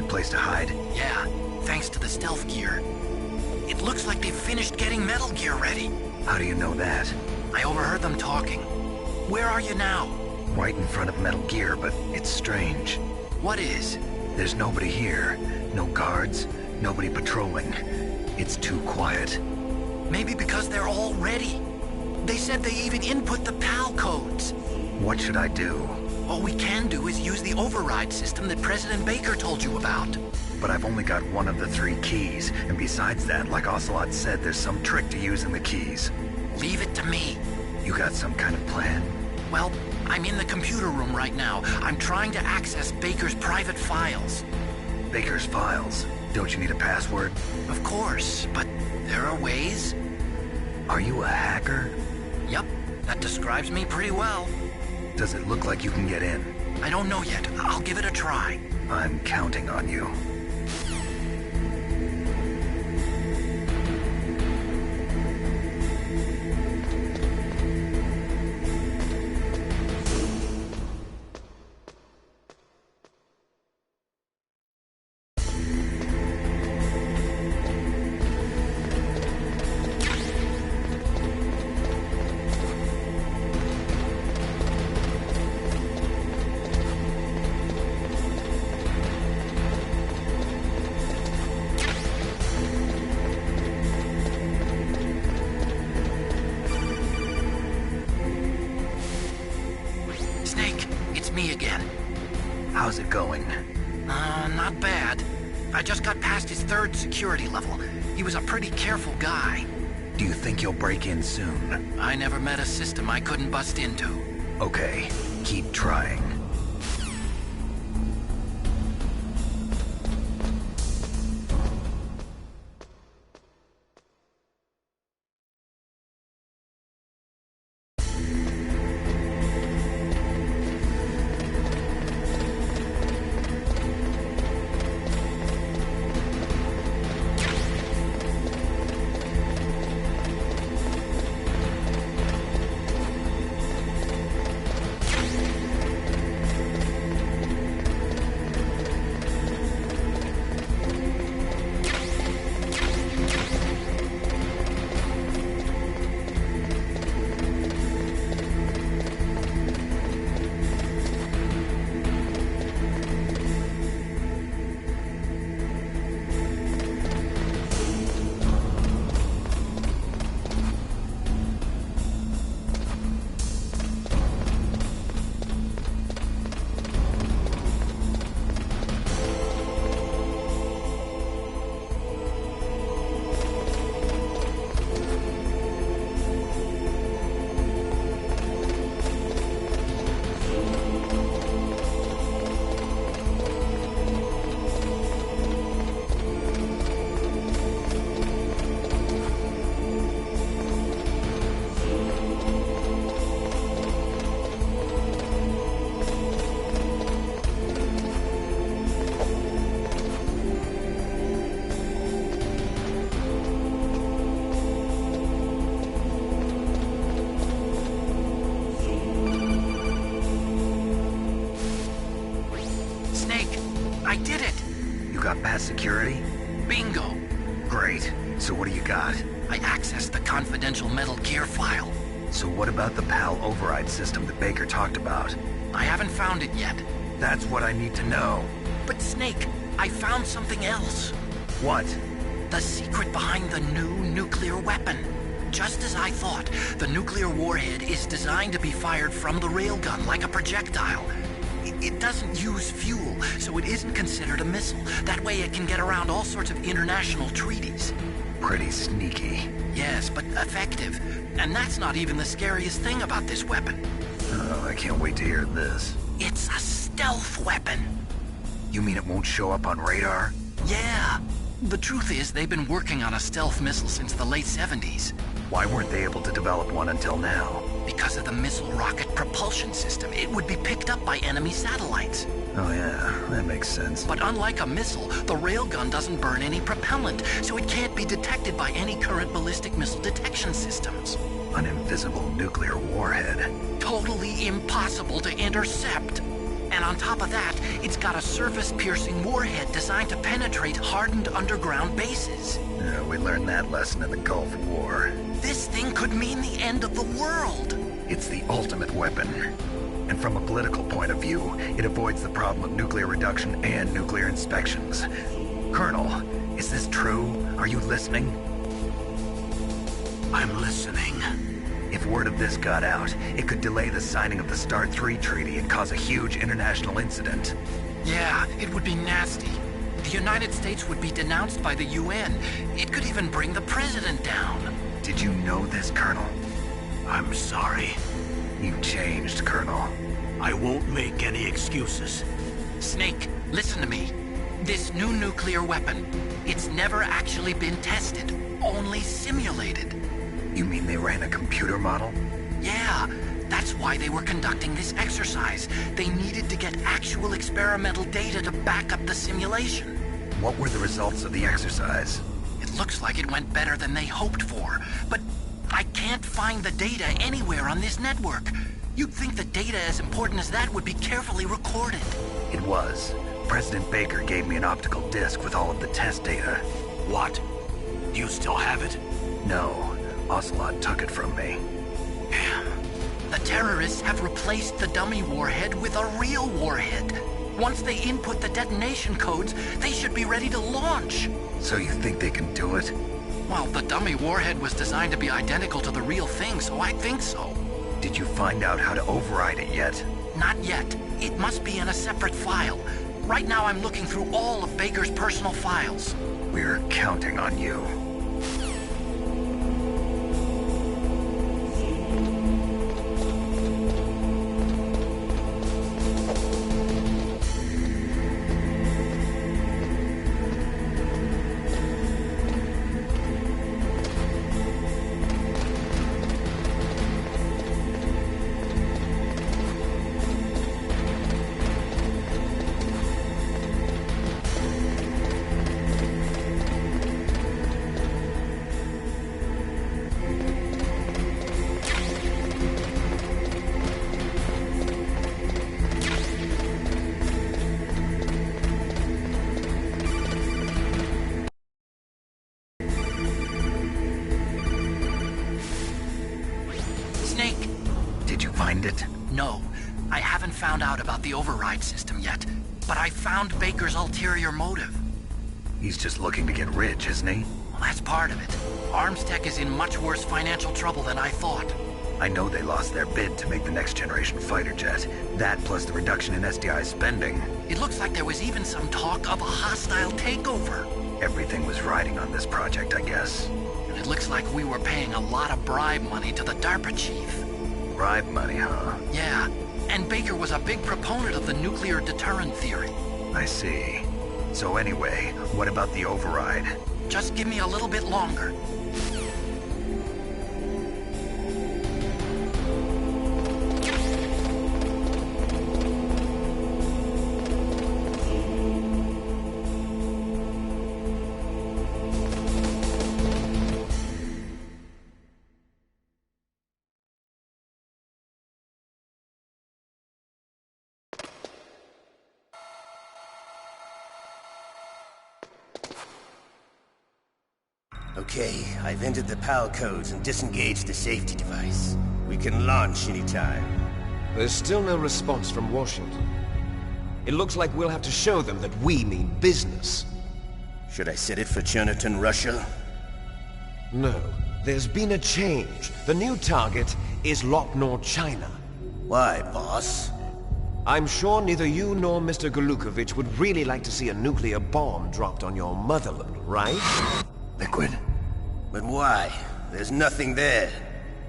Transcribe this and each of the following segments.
good place to hide? Yeah, thanks to the stealth gear. It looks like they've finished getting Metal Gear ready. How do you know that? I overheard them talking. Where are you now? Right in front of Metal Gear, but it's strange. What is? There's nobody here. No guards, nobody patrolling. It's too quiet. Maybe because they're all ready. They said they even input the PAL codes. What should I do? All we can do is use the override system that President Baker told you about. But I've only got one of the 3 keys, and besides that, like Ocelot said, there's some trick to using the keys. Leave it to me. You got some kind of plan? Well, I'm in the computer room right now. I'm trying to access Baker's private files. Baker's files? Don't you need a password? Of course, but there are ways. Are you a hacker? Yup, that describes me pretty well. Does it look like you can get in? I don't know yet. I'll give it a try. I'm counting on you. Me again. How's it going? Not bad. I just got past his 3rd security level. He was a pretty careful guy. Do you think you'll break in soon? I never met a system I couldn't bust into. Okay, keep trying. got past security? Bingo. Great. So what do you got? I accessed the confidential Metal Gear file. So what about the PAL override system that Baker talked about? I haven't found it yet. That's what I need to know. But Snake, I found something else. What? The secret behind the new nuclear weapon. Just as I thought, the nuclear warhead is designed to be fired from the railgun like a projectile. It doesn't use fuel, so it isn't considered a missile. That way it can get around all sorts of international treaties. Pretty sneaky. Yes, but effective. And that's not even the scariest thing about this weapon. Oh, I can't wait to hear this. It's a stealth weapon. You mean it won't show up on radar? Yeah. The truth is, they've been working on a stealth missile since the late 70s. Why weren't they able to develop one until now? Because of the missile rocket propulsion system. It would be picked up by enemy satellites. Oh yeah, that makes sense. But unlike a missile, the railgun doesn't burn any propellant, so it can't be detected by any current ballistic missile detection systems. An invisible nuclear warhead. Totally impossible to intercept. And on top of that, it's got a surface-piercing warhead designed to penetrate hardened underground bases. Yeah, we learned that lesson in the Gulf War. This thing could mean the end of the world. It's the ultimate weapon. And from a political point of view, it avoids the problem of nuclear reduction and nuclear inspections. Colonel, is this true? Are you listening? I'm listening. If word of this got out, it could delay the signing of the START 3 treaty and cause a huge international incident. Yeah, it would be nasty. The United States would be denounced by the UN. It could even bring the president down. Did you know this, Colonel? I'm sorry. You changed, Colonel. I won't make any excuses. Snake, listen to me. This new nuclear weapon, it's never actually been tested, only simulated. You mean they ran a computer model? Yeah, that's why they were conducting this exercise. They needed to get actual experimental data to back up the simulation. What were the results of the exercise? It looks like it went better than they hoped for, but I can't find the data anywhere on this network. You'd think the data as important as that would be carefully recorded. It was. President Baker gave me an optical disc with all of the test data. What? Do you still have it? No. Ocelot took it from me. The terrorists have replaced the dummy warhead with a real warhead. Once they input the detonation codes, they should be ready to launch. So you think they can do it? Well, the dummy warhead was designed to be identical to the real thing, so I think so. Did you find out how to override it yet? Not yet. It must be in a separate file. Right now I'm looking through all of Baker's personal files. We're counting on you. Snake! Did you find it? No, I haven't found out about the override system yet, but I found Baker's ulterior motive. He's just looking to get rich, isn't he? Well, that's part of it. Arms Tech is in much worse financial trouble than I thought. I know they lost their bid to make the next generation fighter jet. That plus the reduction in SDI spending. It looks like there was even some talk of a hostile takeover. Everything was riding on this project, I guess. And it looks like we were paying a lot of bribe money to the DARPA chief. Bribe money, huh? Yeah, and Baker was a big proponent of the nuclear deterrent theory. I see. So anyway, what about the override? Just give me a little bit longer. Okay, I've entered the PAL codes and disengaged the safety device. We can launch anytime. There's still no response from Washington. It looks like we'll have to show them that we mean business. Should I set it for Cherniton, Russia? No, there's been a change. The new target is Locknor, China. Why, boss? I'm sure neither you nor Mr. Golukovich would really like to see a nuclear bomb dropped on your motherland, right? Liquid? But why? There's nothing there.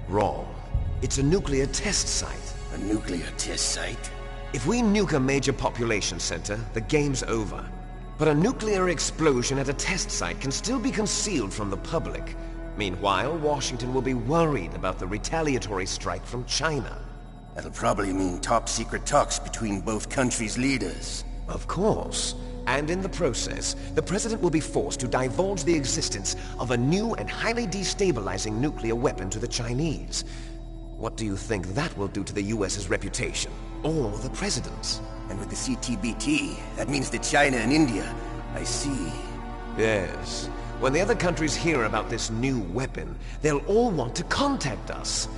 Wrong. It's a nuclear test site. A nuclear test site? If we nuke a major population center, the game's over. But a nuclear explosion at a test site can still be concealed from the public. Meanwhile, Washington will be worried about the retaliatory strike from China. That'll probably mean top-secret talks between both countries' leaders. Of course. And in the process, the President will be forced to divulge the existence of a new and highly destabilizing nuclear weapon to the Chinese. What do you think that will do to the US's reputation? Or the President's? And with the CTBT, that means that China and India... I see. Yes. When the other countries hear about this new weapon, they'll all want to contact us.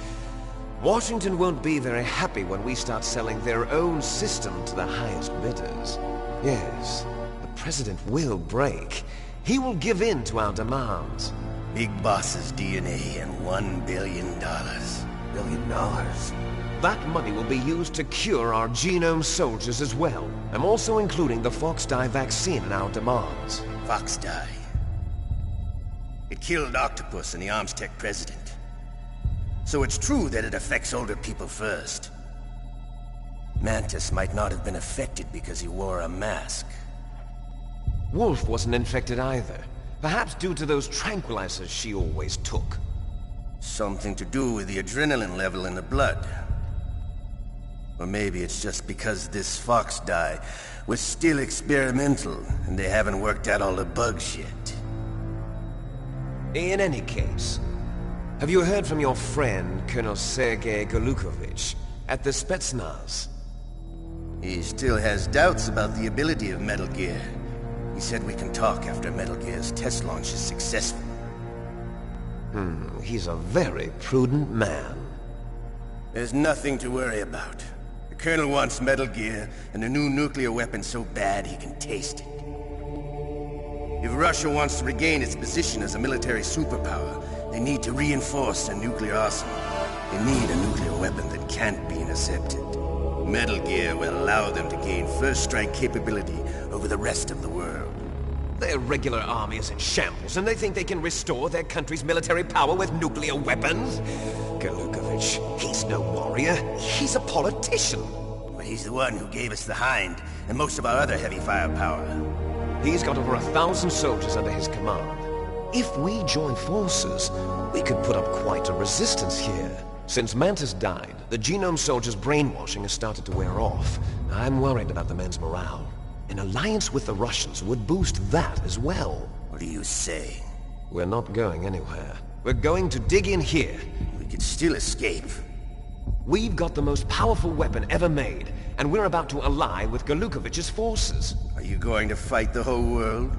Washington won't be very happy when we start selling their own system to the highest bidders. Yes, the President will break. He will give in to our demands. Big Boss's DNA and $1 billion. $1 billion? That money will be used to cure our genome soldiers as well. I'm also including the Fox dye vaccine in our demands. Fox dye? It killed Octopus and the Armstech president. So it's true that it affects older people first. Mantis might not have been affected because he wore a mask. Wolf wasn't infected either. Perhaps due to those tranquilizers she always took. Something to do with the adrenaline level in the blood. Or maybe it's just because this Fox dye was still experimental and they haven't worked out all the bugs yet. In any case, have you heard from your friend, Colonel Sergei Golukovich, at the Spetsnaz? He still has doubts about the ability of Metal Gear. He said we can talk after Metal Gear's test launch is successful. He's a very prudent man. There's nothing to worry about. The Colonel wants Metal Gear and a new nuclear weapon so bad he can taste it. If Russia wants to regain its position as a military superpower, they need to reinforce their nuclear arsenal. They need a nuclear weapon that can't be intercepted. Metal Gear will allow them to gain first strike capability over the rest of the world. Their regular army is in shambles, and they think they can restore their country's military power with nuclear weapons? Golukovich, he's no warrior. He's a politician. But he's the one who gave us the Hind and most of our other heavy firepower. He's got over 1,000 soldiers under his command. If we join forces, we could put up quite a resistance here. Since Mantis died, the genome soldiers' brainwashing has started to wear off. I'm worried about the men's morale. An alliance with the Russians would boost that as well. What are you saying? We're not going anywhere. We're going to dig in here. We could still escape. We've got the most powerful weapon ever made, and we're about to ally with Golukovich's forces. Are you going to fight the whole world?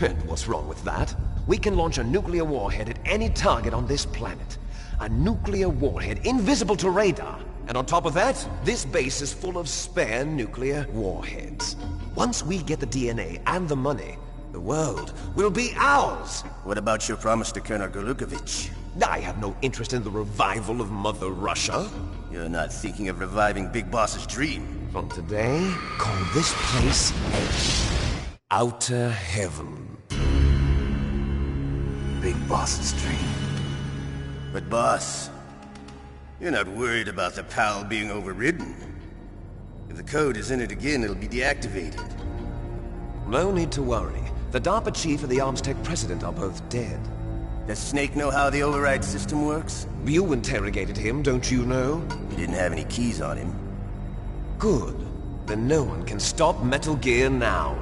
And what's wrong with that? We can launch a nuclear warhead at any target on this planet. A nuclear warhead invisible to radar. And on top of that, this base is full of spare nuclear warheads. Once we get the DNA and the money, the world will be ours! What about your promise to Colonel Golukovich? I have no interest in the revival of Mother Russia. You're not thinking of reviving Big Boss's dream. From today, call this place Outer Heaven. Big Boss's dream. But boss, you're not worried about the PAL being overridden. If the code is entered again, it'll be deactivated. No need to worry. The DARPA chief and the Armstech president are both dead. Does Snake know how the override system works? You interrogated him, don't you know? He didn't have any keys on him. Good. Then no one can stop Metal Gear now.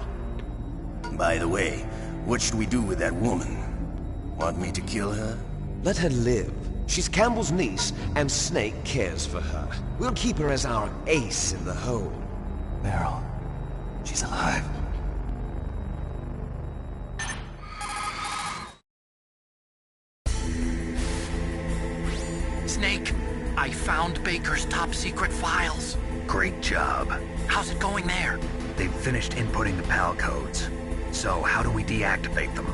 By the way, what should we do with that woman? Want me to kill her? Let her live. She's Campbell's niece, and Snake cares for her. We'll keep her as our ace in the hole. Meryl, she's alive. Snake, I found Baker's top-secret files. Great job. How's it going there? They've finished inputting the PAL codes. So how do we deactivate them?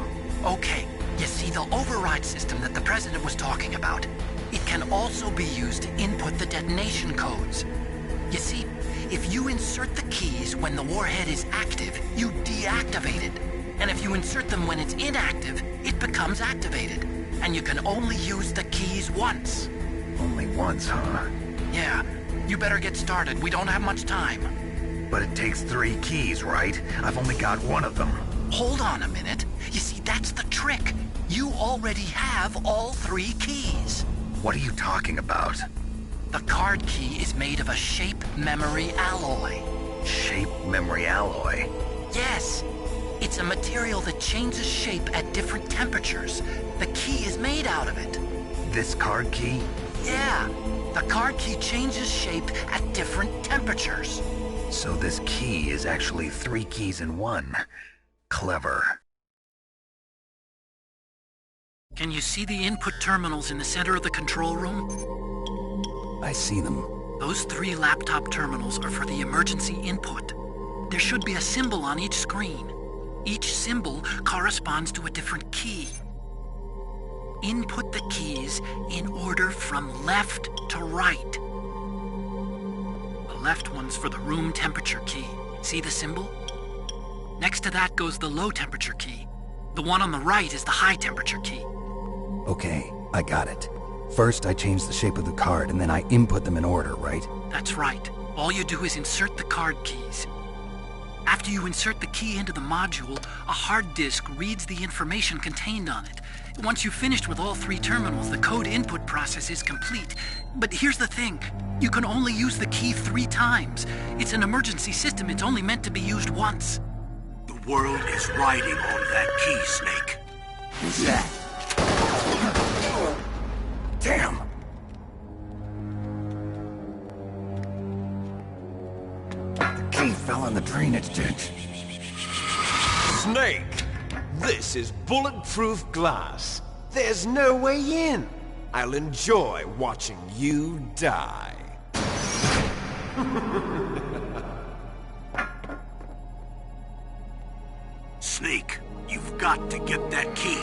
Okay, you see the override system that the President was talking about? It can also be used to input the detonation codes. You see, if you insert the keys when the warhead is active, you deactivate it. And if you insert them when it's inactive, it becomes activated. And you can only use the keys once. Only once, huh? Yeah, you better get started. We don't have much time. But it takes 3 keys, right? I've only got 1 of them. Hold on a minute. You see, that's the trick. You already have all 3 keys. What are you talking about? The card key is made of a shape memory alloy. Shape memory alloy? Yes. It's a material that changes shape at different temperatures. The key is made out of it. This card key? Yeah. The card key changes shape at different temperatures. So this key is actually 3 keys in one. Clever. Can you see the input terminals in the center of the control room? I see them. Those 3 laptop terminals are for the emergency input. There should be a symbol on each screen. Each symbol corresponds to a different key. Input the keys in order from left to right. The left one's for the room temperature key. See the symbol? Next to that goes the low temperature key. The one on the right is the high temperature key. Okay, I got it. First, I change the shape of the card, and then I input them in order, right? That's right. All you do is insert the card keys. After you insert the key into the module, a hard disk reads the information contained on it. Once you've finished with all 3 terminals, the code input process is complete. But here's the thing. You can only use the key 3 times. It's an emergency system. It's only meant to be used once. The world is riding on that key, Snake. Who's that? Damn! The key fell in the drainage ditch. Snake! This is bulletproof glass. There's no way in. I'll enjoy watching you die. Snake, you've got to get that key.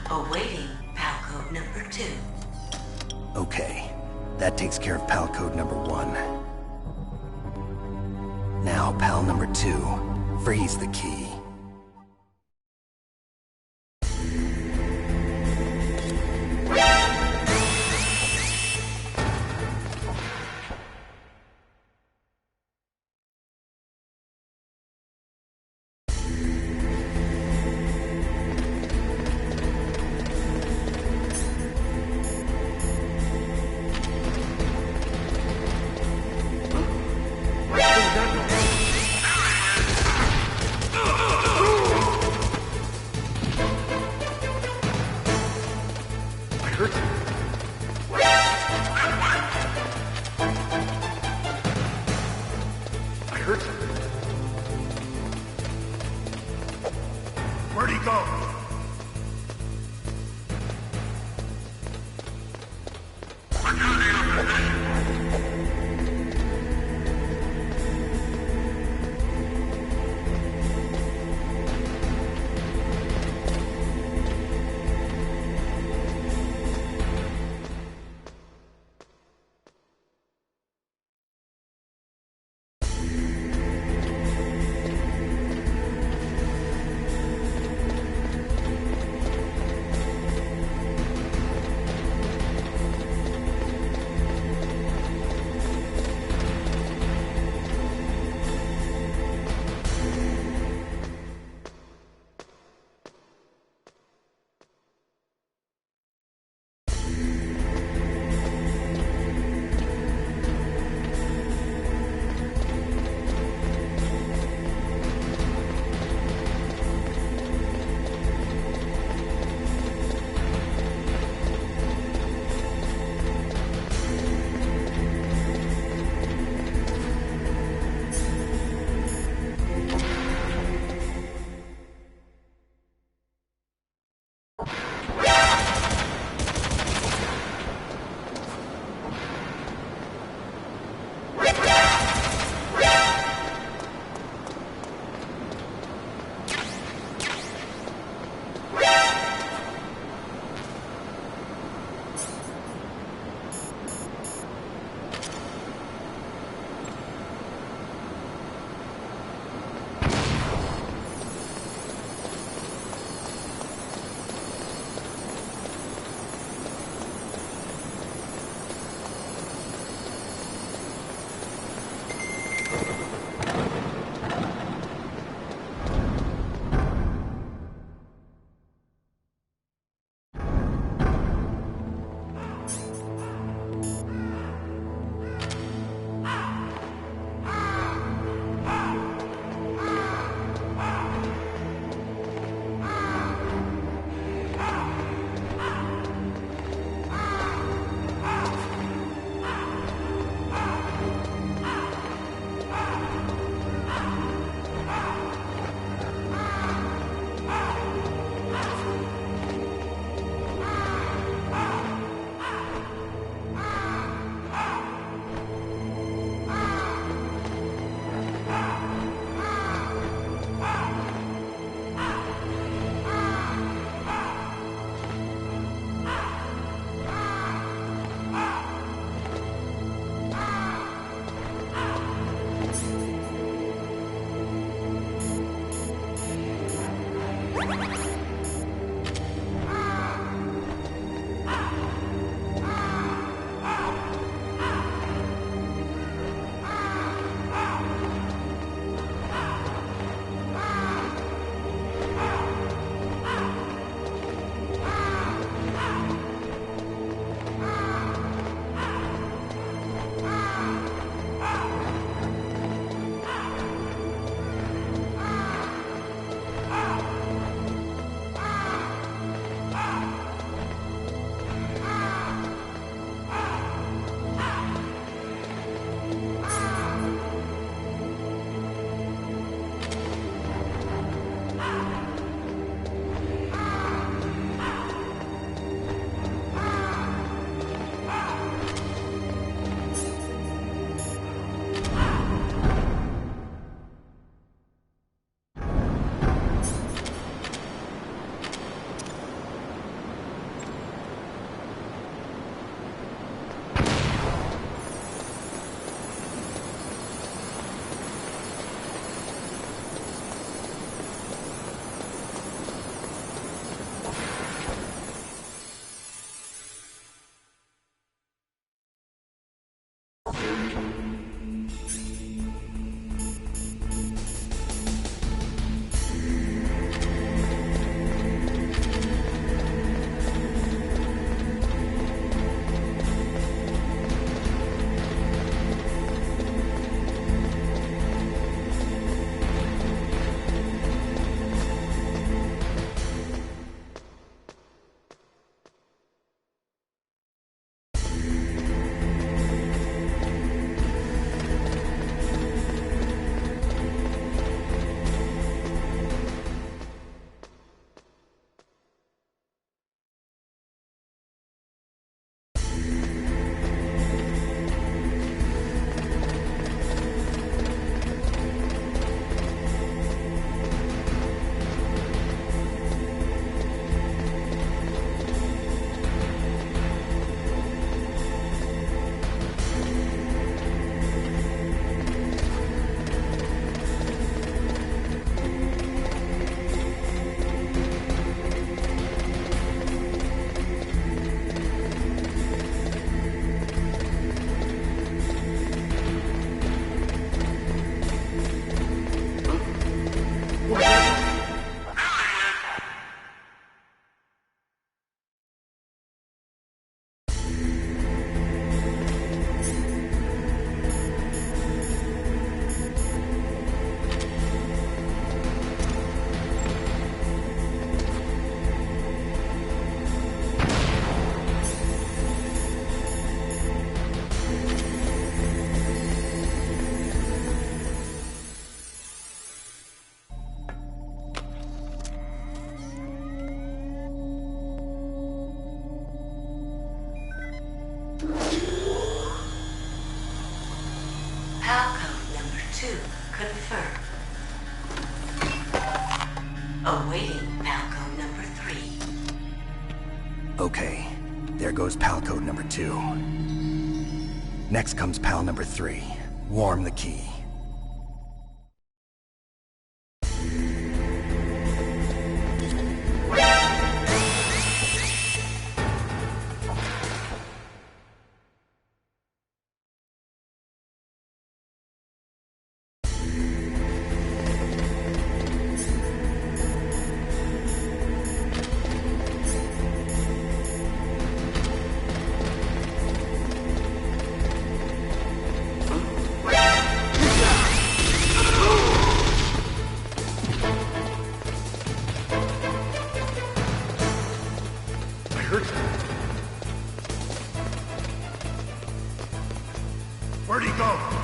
Awaiting PAL code number 2. Okay, that takes care of PAL code number 1. Now, PAL number 2, freeze the key. Where'd he go? Okay, there goes pal code number 2. Next comes pal number 3. Warm the key. Where'd he go?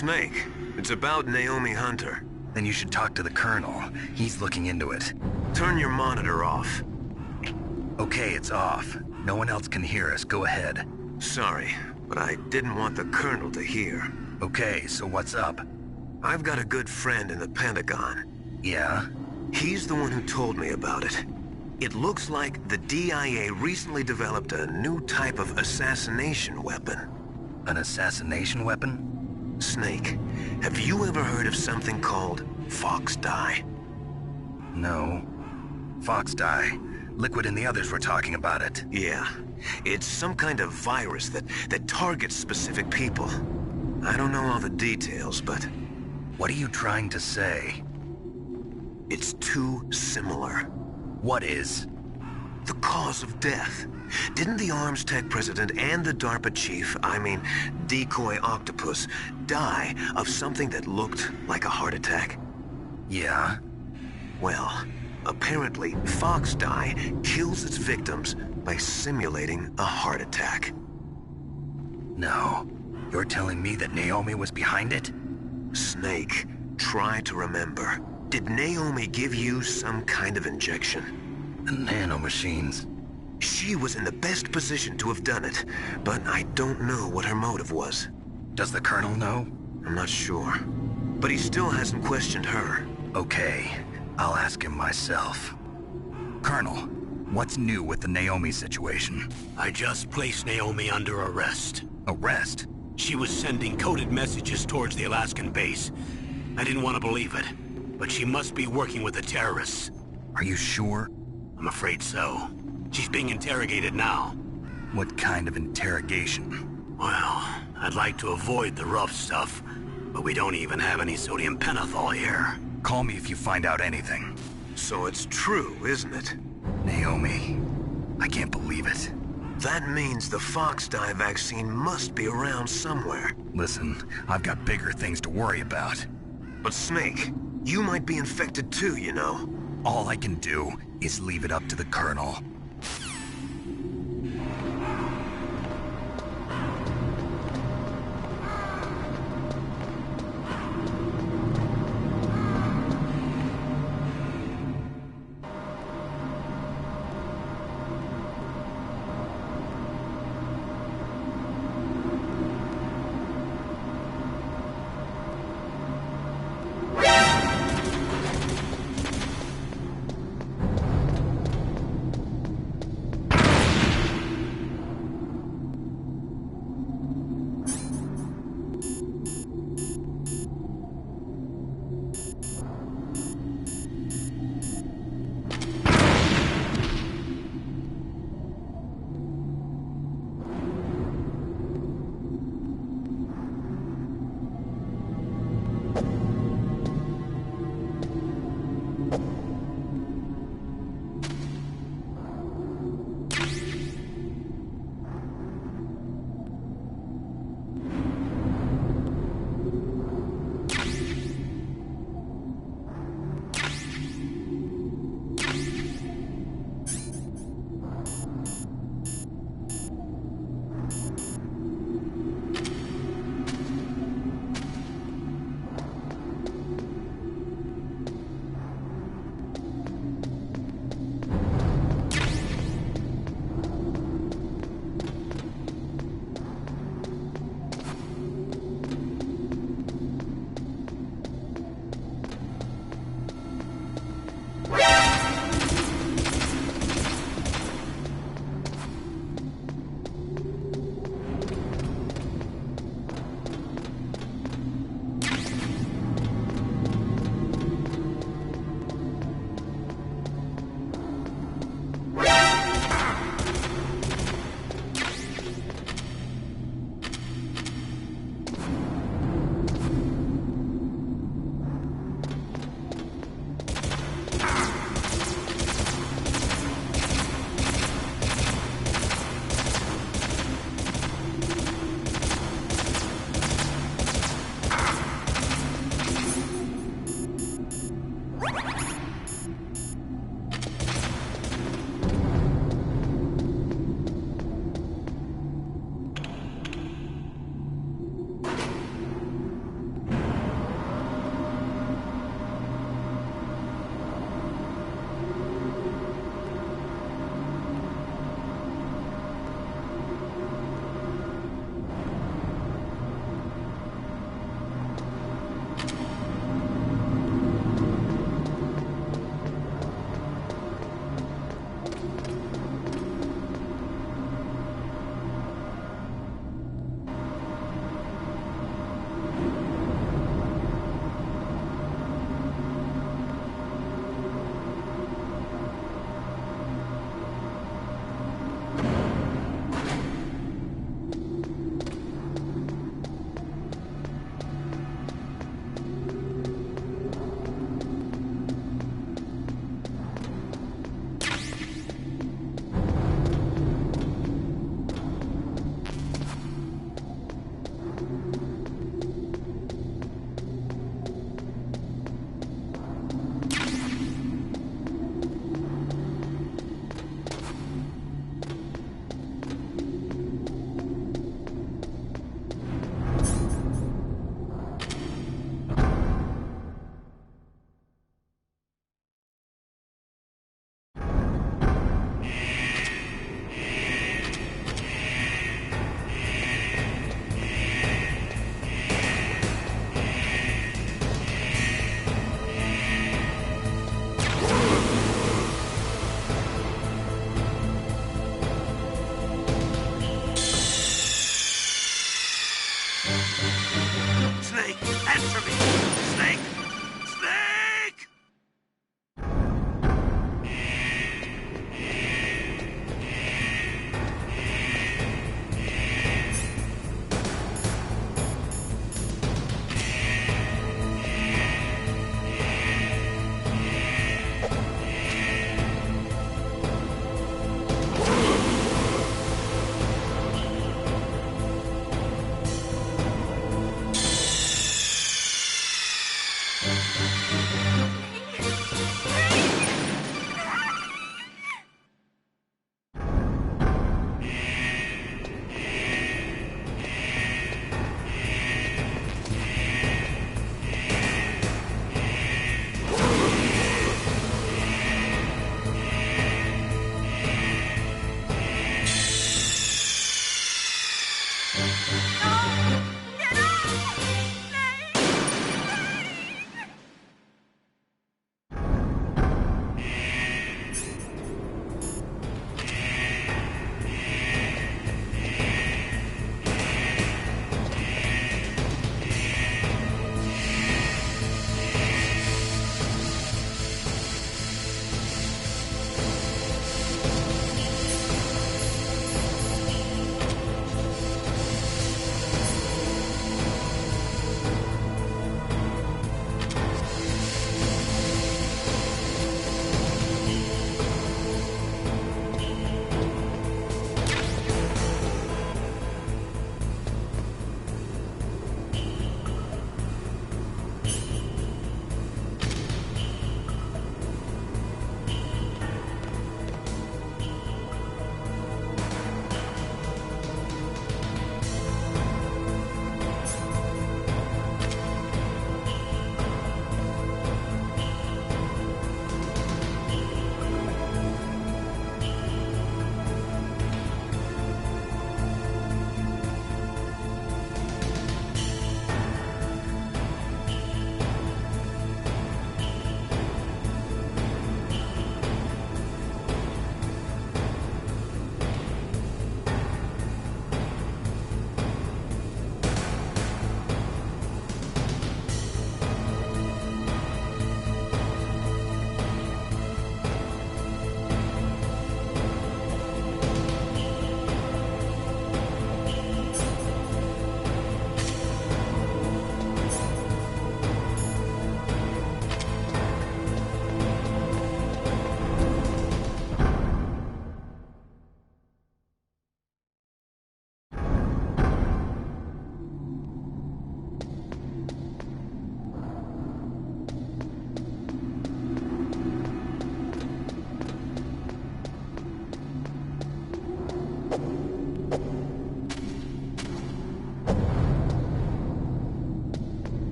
Snake, it's about Naomi Hunter. Then you should talk to the Colonel. He's looking into it. Turn your monitor off. Okay, it's off. No one else can hear us. Go ahead. Sorry, but I didn't want the Colonel to hear. Okay, so what's up? I've got a good friend in the Pentagon. Yeah? He's the one who told me about it. It looks like the DIA recently developed a new type of assassination weapon. An assassination weapon? Snake, have you ever heard of something called Fox Dye? No. Fox dye. Liquid and the others were talking about it. Yeah. It's some kind of virus that targets specific people. I don't know all the details, but... What are you trying to say? It's too similar. What is? The cause of death. Didn't the Arms Tech president and the DARPA chief, Decoy Octopus, die of something that looked like a heart attack? Yeah? Well, Apparently, fox dye kills its victims by simulating a heart attack. No. You're telling me that Naomi was behind it? Snake, try to remember. Did Naomi give you some kind of injection? The nanomachines. She was in the best position to have done it, but I don't know what her motive was. Does the Colonel know? I'm not sure. But he still hasn't questioned her. Okay, I'll ask him myself. Colonel, what's new with the Naomi situation? I just placed Naomi under arrest. Arrest? She was sending coded messages towards the Alaskan base. I didn't want to believe it, but she must be working with the terrorists. Are you sure? I'm afraid so. She's being interrogated now. What kind of interrogation? Well, I'd like to avoid the rough stuff, but we don't even have any sodium pentothal here. Call me if you find out anything. So it's true, isn't it? Naomi, I can't believe it. That means the fox dye vaccine must be around somewhere. Listen, I've got bigger things to worry about. But Snake, you might be infected too, you know. All I can do is leave it up to the Colonel.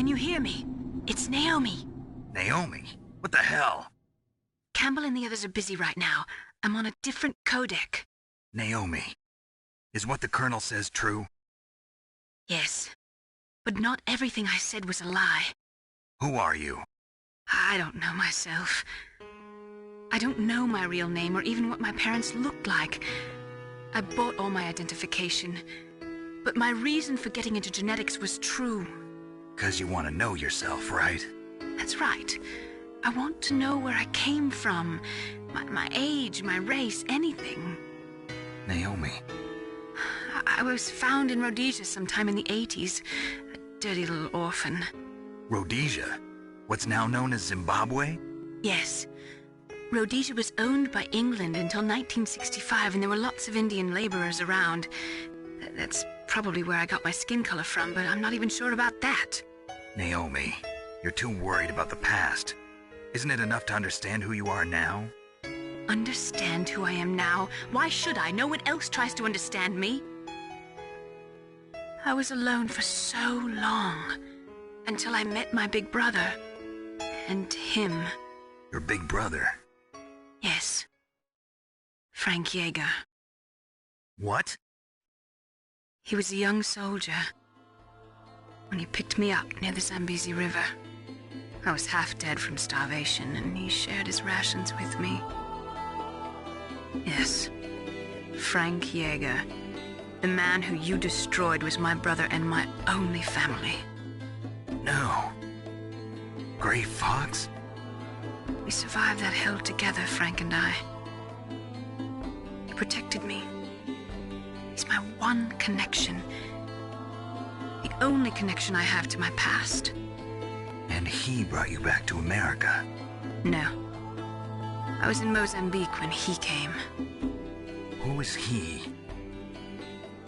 Can you hear me? It's Naomi. Naomi? What the hell? Campbell and the others are busy right now. I'm on a different codec. Naomi, is what the Colonel says true? Yes. But not everything I said was a lie. Who are you? I don't know myself. I don't know my real name or even what my parents looked like. I bought all my identification. But my reason for getting into genetics was true. 'Cause you want to know yourself, right? That's right. I want to know where I came from. My age, my race, anything. Naomi. I was found in Rhodesia sometime in the 80s. A dirty little orphan. Rhodesia? What's now known as Zimbabwe? Yes. Rhodesia was owned by England until 1965, and there were lots of Indian laborers around. That's probably where I got my skin color from, but I'm not even sure about that. Naomi, you're too worried about the past. Isn't it enough to understand who you are now? Understand who I am now? Why should I? No one else tries to understand me. I was alone for so long, until I met my big brother. And him. Your big brother? Yes. Frank Yeager. What? He was a young soldier when he picked me up near the Zambezi River. I was half dead from starvation, and he shared his rations with me. Yes, Frank Yeager. The man who you destroyed was my brother and my only family. No. Gray Fox? We survived that hell together, Frank and I. He protected me. He's my one connection. The only connection I have to my past. And he brought you back to America? No. I was in Mozambique when he came. Who is he?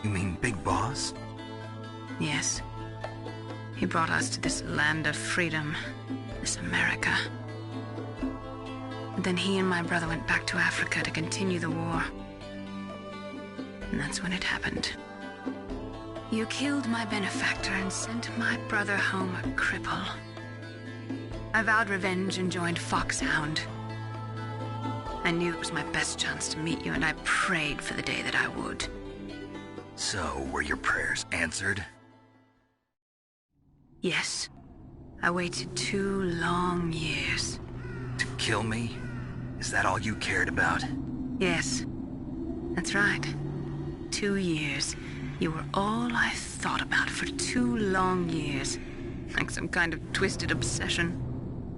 You mean Big Boss? Yes. He brought us to this land of freedom, this America. And then he and my brother went back to Africa to continue the war. And that's when it happened. You killed my benefactor and sent my brother home a cripple. I vowed revenge and joined Foxhound. I knew it was my best chance to meet you, and I prayed for the day that I would. So, were your prayers answered? Yes. I waited 2 long years. To kill me? Is that all you cared about? Yes. That's right. 2 years. You were all I thought about for 2 long years. Like some kind of twisted obsession.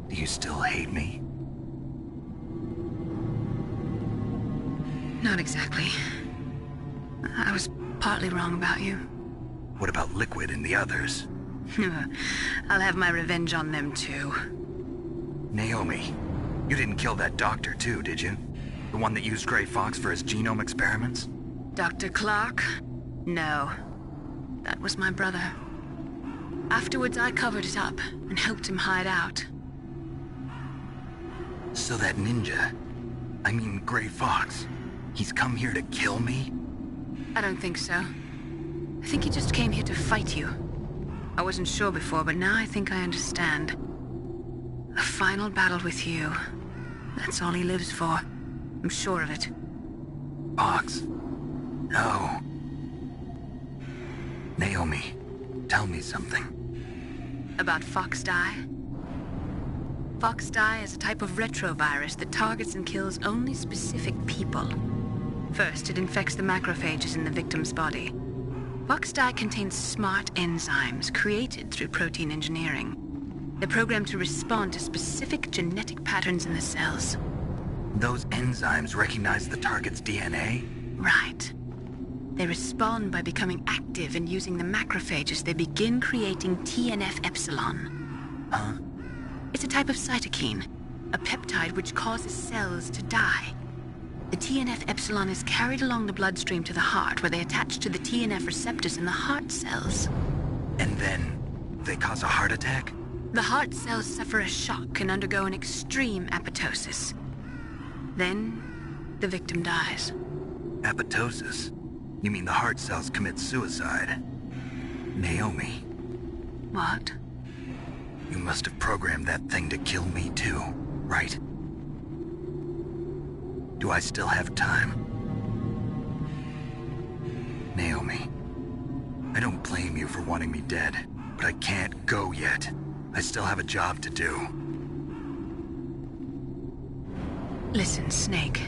Do you still hate me? Not exactly. I was partly wrong about you. What about Liquid and the others? I'll have my revenge on them too. Naomi, you didn't kill that doctor too, did you? The one that used Gray Fox for his genome experiments? Dr. Clark? No. That was my brother. Afterwards, I covered it up and helped him hide out. So that ninja, I mean Gray Fox, he's come here to kill me? I don't think so. I think he just came here to fight you. I wasn't sure before, but now I think I understand. A final battle with you. That's all he lives for. I'm sure of it. Fox? No. Naomi, tell me something. About FoxDie? FoxDie is a type of retrovirus that targets and kills only specific people. First, it infects the macrophages in the victim's body. FoxDie contains smart enzymes created through protein engineering. They're programmed to respond to specific genetic patterns in the cells. Those enzymes recognize the target's DNA? Right. They respond by becoming active and using the macrophages. They begin creating TNF-epsilon. Huh? It's a type of cytokine, a peptide which causes cells to die. The TNF-epsilon is carried along the bloodstream to the heart, where they attach to the TNF receptors in the heart cells. And then they cause a heart attack? The heart cells suffer a shock and undergo an extreme apoptosis. Then, the victim dies. Apoptosis? You mean the heart cells commit suicide? Naomi. What? You must have programmed that thing to kill me too, right? Do I still have time? Naomi, I don't blame you for wanting me dead, but I can't go yet. I still have a job to do. Listen, Snake.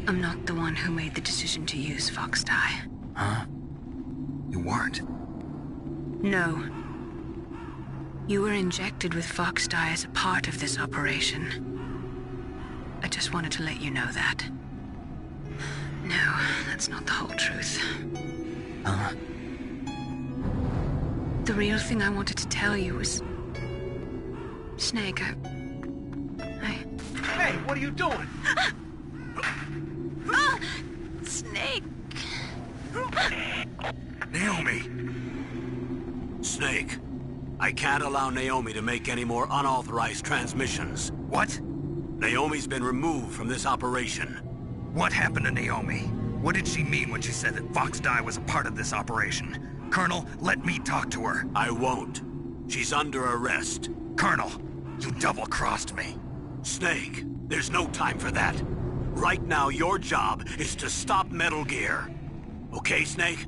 I'm not the one who made the decision to use Fox Dye. Huh? You weren't? No. You were injected with Fox Dye as a part of this operation. I just wanted to let you know that. No, that's not the whole truth. Huh? The real thing I wanted to tell you was... Snake, I... Hey, what are you doing? Snake! Naomi! Snake, I can't allow Naomi to make any more unauthorized transmissions. What? Naomi's been removed from this operation. What happened to Naomi? What did she mean when she said that Fox Dye was a part of this operation? Colonel, let me talk to her. I won't. She's under arrest. Colonel, you double-crossed me. Snake, there's no time for that. Right now, your job is to stop Metal Gear. Okay, Snake?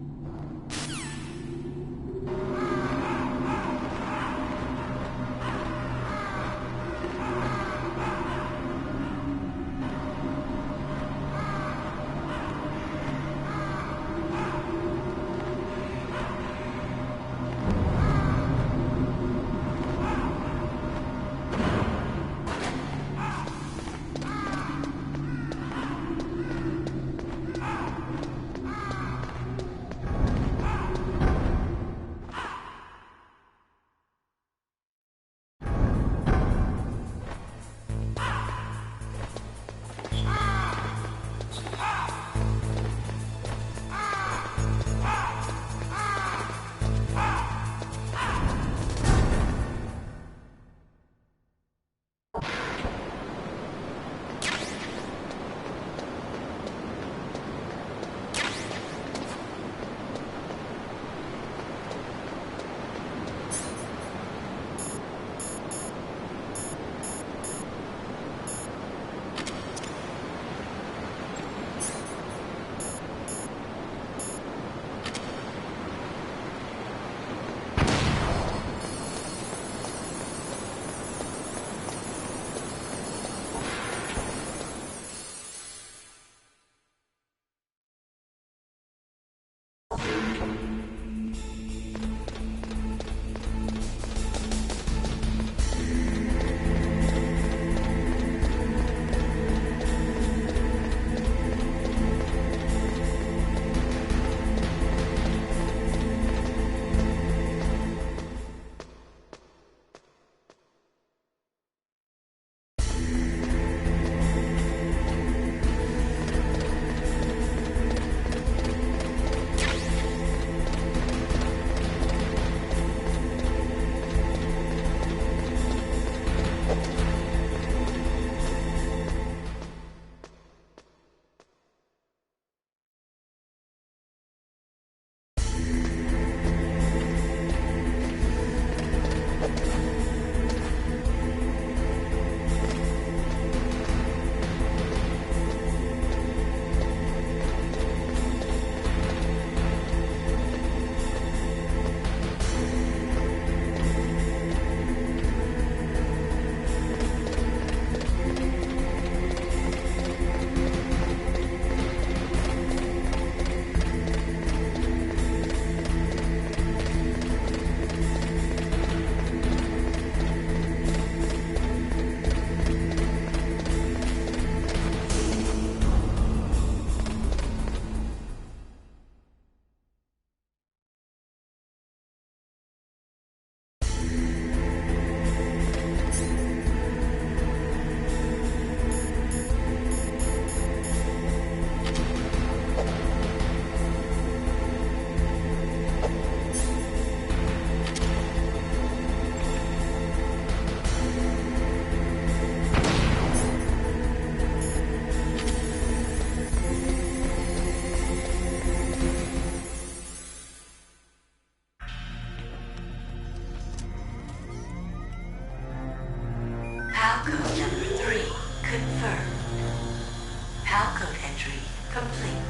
entry complete.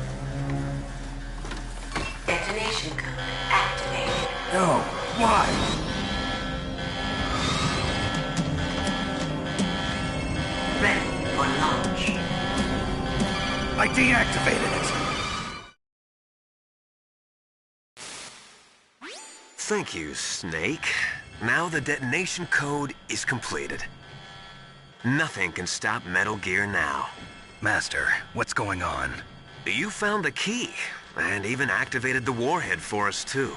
Detonation code activated. No, why? Ready for launch. I deactivated it. Thank you, Snake. Now the detonation code is completed. Nothing can stop Metal Gear now. Master, what's going on? You found the key, and even activated the warhead for us, too.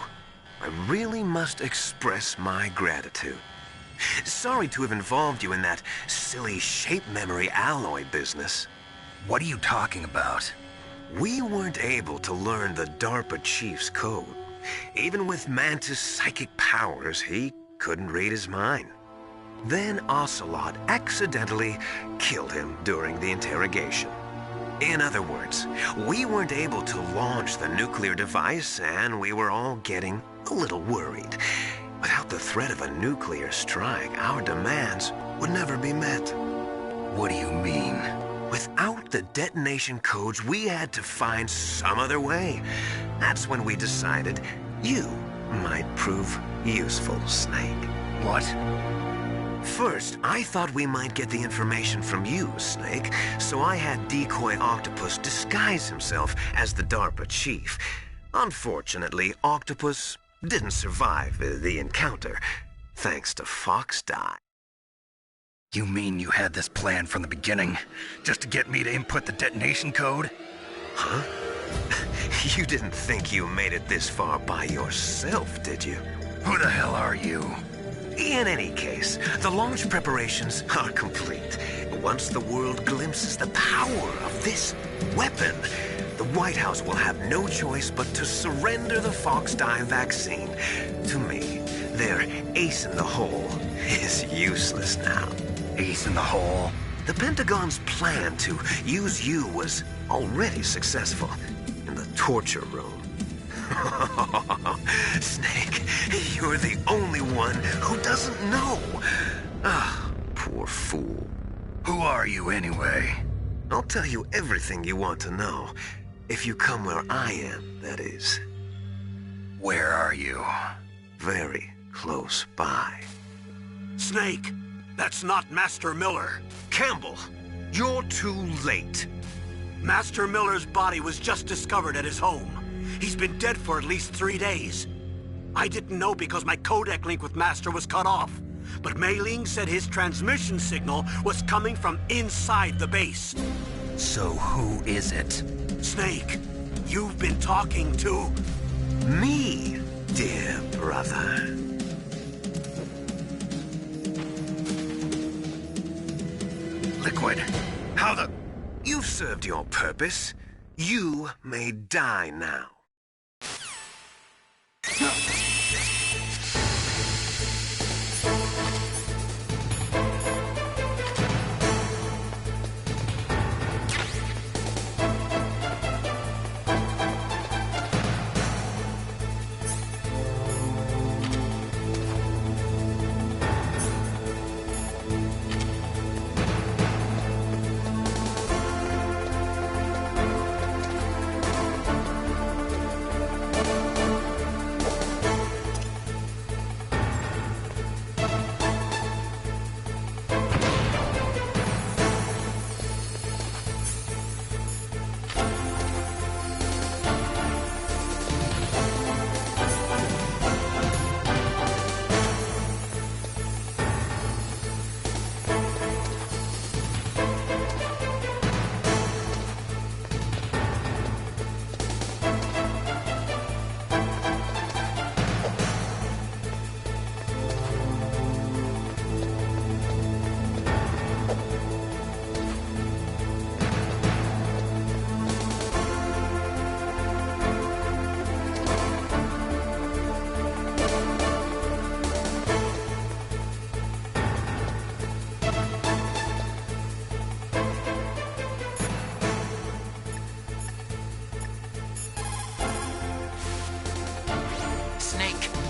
I really must express my gratitude. Sorry to have involved you in that silly shape memory alloy business. What are you talking about? We weren't able to learn the DARPA chief's code. Even with Mantis' psychic powers, he couldn't read his mind. Then Ocelot accidentally killed him during the interrogation. In other words, we weren't able to launch the nuclear device, and we were all getting a little worried. Without the threat of a nuclear strike, our demands would never be met. What do you mean? Without the detonation codes, we had to find some other way. That's when we decided you might prove useful, Snake. What? First, I thought we might get the information from you, Snake, so I had Decoy Octopus disguise himself as the DARPA chief. Unfortunately, Octopus didn't survive the encounter, thanks to Fox Die. You mean you had this plan from the beginning, just to get me to input the detonation code? Huh? You didn't think you made it this far by yourself, did you? Who the hell are you? In any case, the launch preparations are complete. Once the world glimpses the power of this weapon, the White House will have no choice but to surrender the Fox Die vaccine. To me, their ace in the hole is useless now. Ace in the hole? The Pentagon's plan to use you was already successful in the torture room. Snake, you're the only one who doesn't know. Ah, poor fool. Who are you anyway? I'll tell you everything you want to know. If you come where I am, that is. Where are you? Very close by. Snake, that's not Master Miller. Campbell, you're too late. Master Miller's body was just discovered at his home. He's been dead for at least 3 days. I didn't know because my codec link with Master was cut off. But Mei Ling said his transmission signal was coming from inside the base. So who is it? Snake, you've been talking to... Me, dear brother. Liquid, how the... You've served your purpose. You may die now.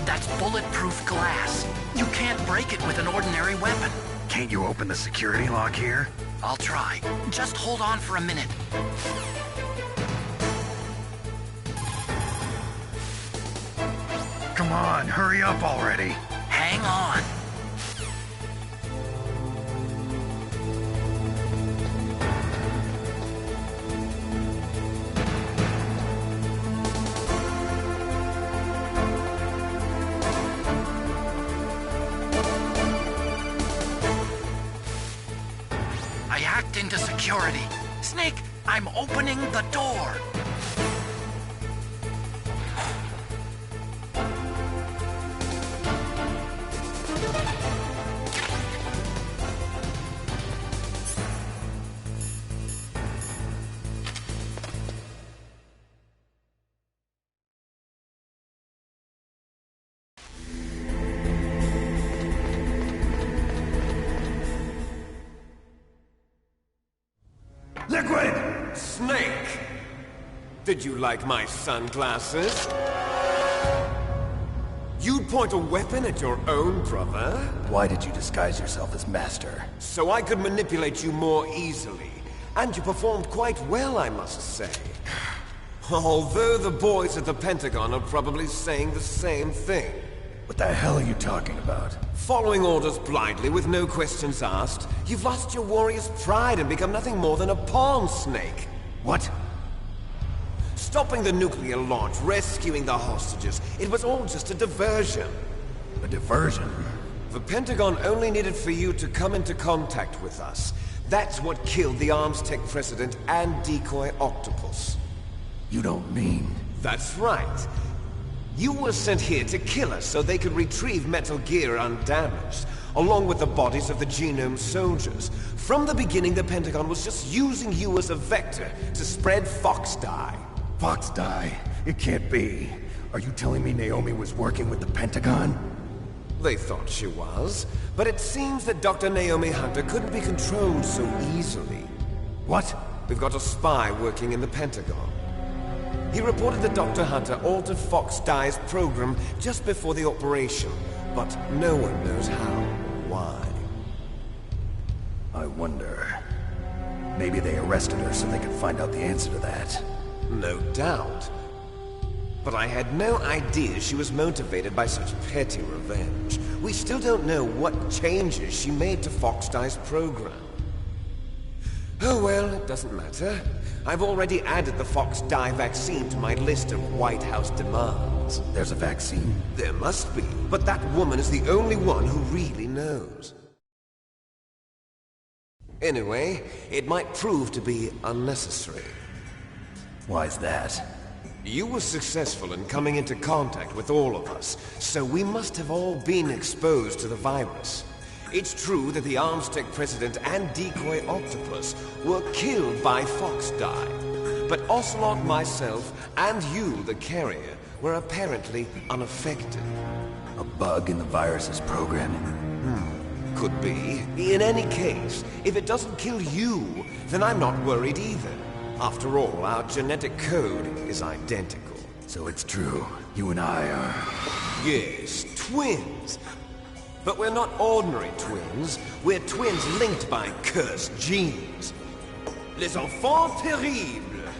That's bulletproof glass. You can't break it with an ordinary weapon. Can't you open the security lock here? I'll try. Just hold on for a minute. Come on, hurry up already. Hang on. I hacked into security. Snake, I'm opening the door. Liquid! Snake! Did you like my sunglasses? You'd point a weapon at your own brother? Why did you disguise yourself as Master? So I could manipulate you more easily. And you performed quite well, I must say. Although the boys at the Pentagon are probably saying the same thing. What the hell are you talking about? Following orders blindly with no questions asked, you've lost your warrior's pride and become nothing more than a pawn, Snake. What? Stopping the nuclear launch, rescuing the hostages, it was all just a diversion. A diversion? The Pentagon only needed for you to come into contact with us. That's what killed the Arms Tech president and decoy octopus. You don't mean... That's right. You were sent here to kill us so they could retrieve Metal Gear undamaged, along with the bodies of the Genome soldiers. From the beginning, the Pentagon was just using you as a vector to spread Fox dye. Fox dye? It can't be. Are you telling me Naomi was working with the Pentagon? They thought she was, but it seems that Dr. Naomi Hunter couldn't be controlled so easily. What? We've got a spy working in the Pentagon. He reported that Dr. Hunter altered Fox Dye's program just before the operation, but no one knows how or why. I wonder... Maybe they arrested her so they could find out the answer to that. No doubt. But I had no idea she was motivated by such petty revenge. We still don't know what changes she made to Fox Dye's program. Oh well, it doesn't matter. I've already added the Fox Dye vaccine to my list of White House demands. There's a vaccine? There must be, but that woman is the only one who really knows. Anyway, it might prove to be unnecessary. Why's that? You were successful in coming into contact with all of us, so we must have all been exposed to the virus. It's true that the Arms Tech president and decoy octopus were killed by Fox Dye, but Ocelot, myself, and you, the carrier, were apparently unaffected. A bug in the virus's programming? Could be. In any case, if it doesn't kill you, then I'm not worried either. After all, our genetic code is identical. So it's true. You and I are... Yes, twins. But we're not ordinary twins. We're twins linked by cursed genes. Les enfants terribles.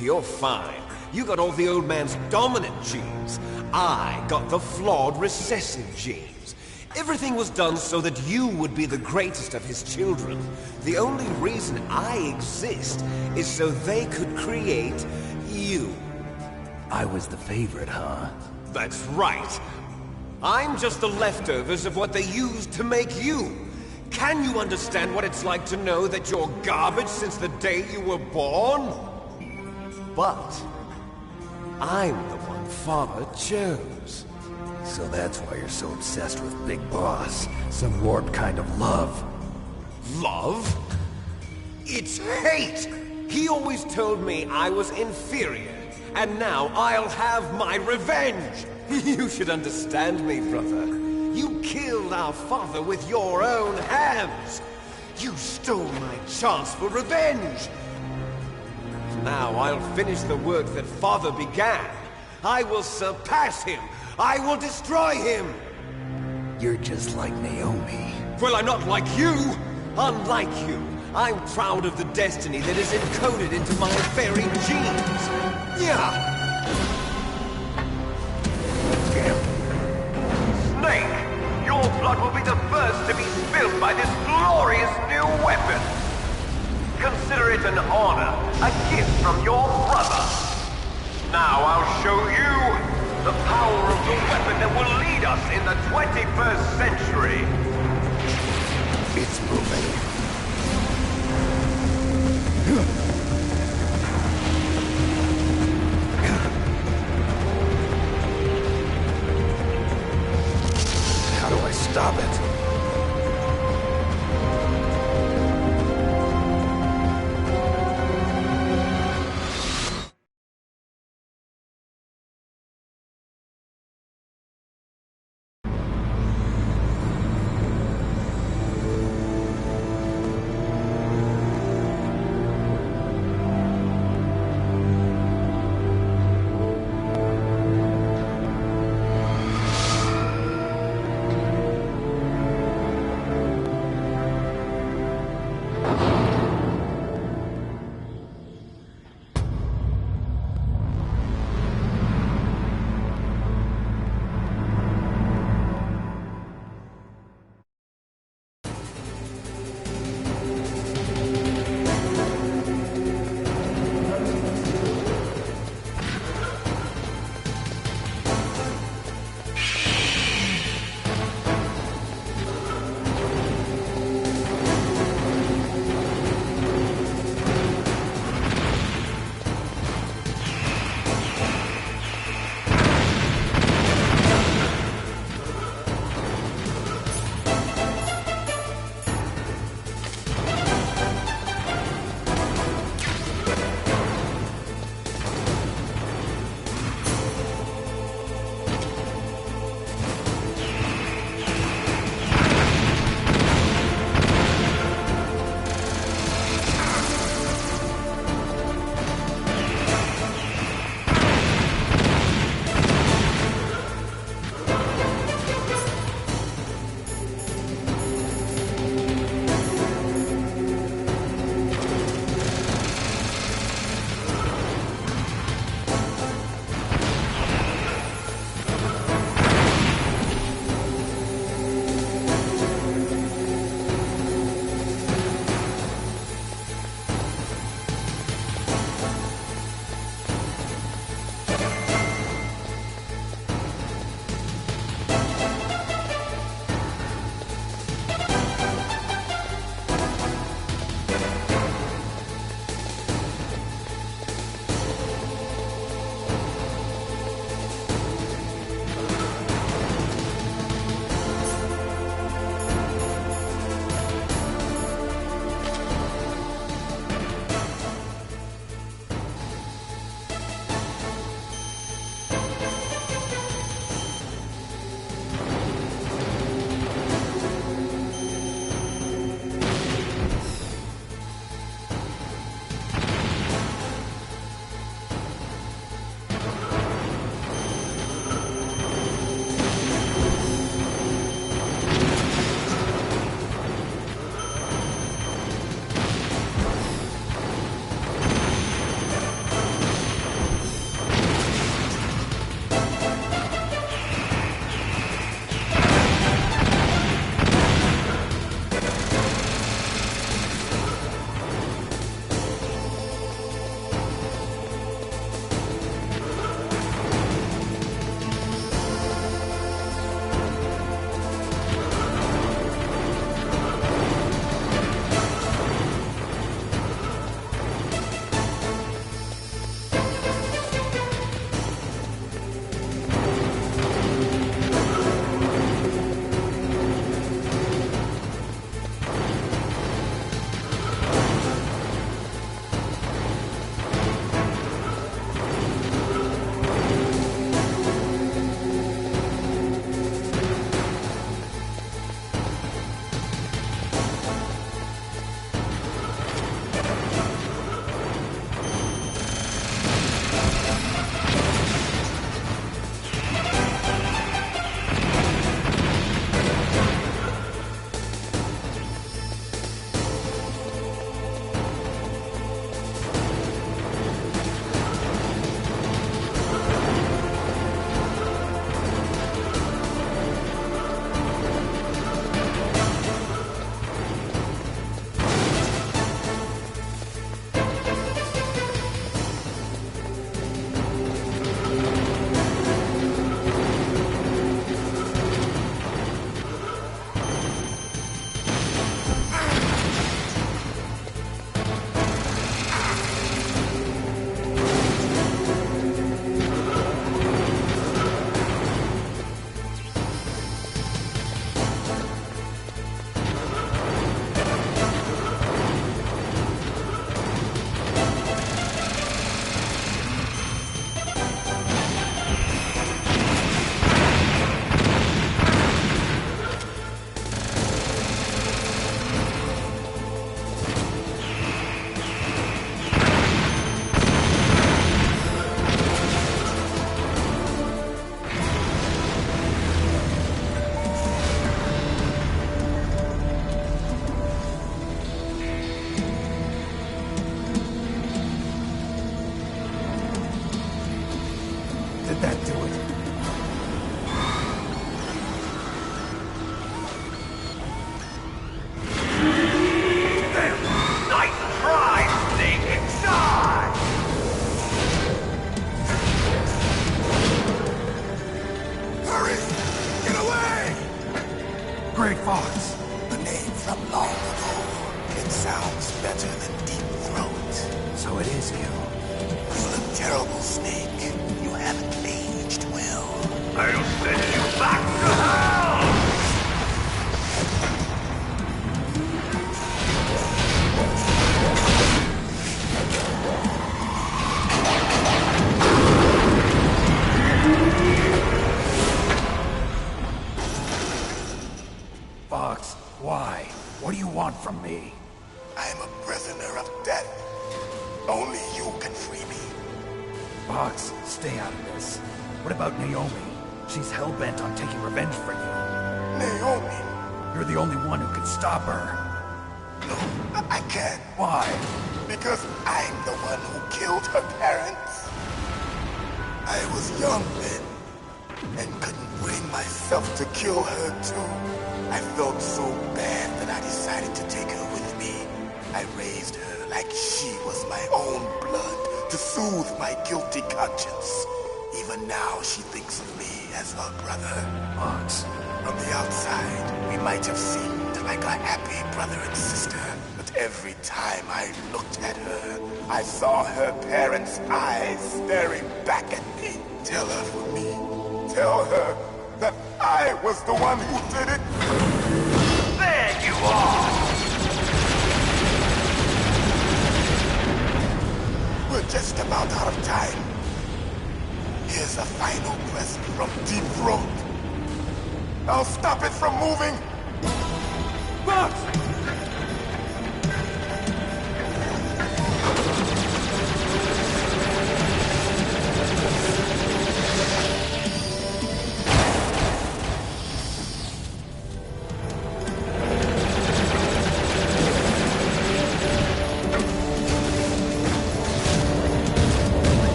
You're fine. You got all the old man's dominant genes. I got the flawed recessive genes. Everything was done so that you would be the greatest of his children. The only reason I exist is so they could create you. I was the favorite, huh? That's right. I'm just the leftovers of what they used to make you. Can you understand what it's like to know that you're garbage since the day you were born? But I'm the one Father chose. So that's why you're so obsessed with Big Boss. Some warped kind of love. Love? It's hate! He always told me I was inferior, and now I'll have my revenge! You should understand me, brother. You killed our father with your own hands! You stole my chance for revenge! Now I'll finish the work that Father began. I will surpass him! I will destroy him! You're just like Naomi. Well, I'm not like you! Unlike you, I'm proud of the destiny that is encoded into my very genes! Yeah! sake! Your blood will be the first to be spilled by this glorious new weapon! Consider it an honor, a gift from your brother. Now I'll show you the power of the weapon that will lead us in the 21st century. It's moving. How do I stop it? sounds better than Deep Throat. So it is you. You look terrible, Snake. You haven't aged well. I'll send you back to hell! Fox, why? What do you want from me? I'm a prisoner of death. Only you can free me. Fox, stay out of this. What about Naomi? She's hell-bent on taking revenge for you. Naomi? You're the only one who can stop her. No, I can't. Why? Because I'm the one who killed her parents. I was young then, and couldn't bring myself to kill her too. I felt so bad that I decided to take her with me. I raised her like she was my own blood to soothe my guilty conscience. Even now she thinks of me as her brother. Fox. From the outside, we might have seemed like a happy brother and sister, but every time I looked at her, I saw her parents' eyes staring back at me. Tell her for me. Tell her that I was the one who did it. There you are! We're just about out of time. Here's a final present from Deep Throat. I'll stop it from moving. Fox!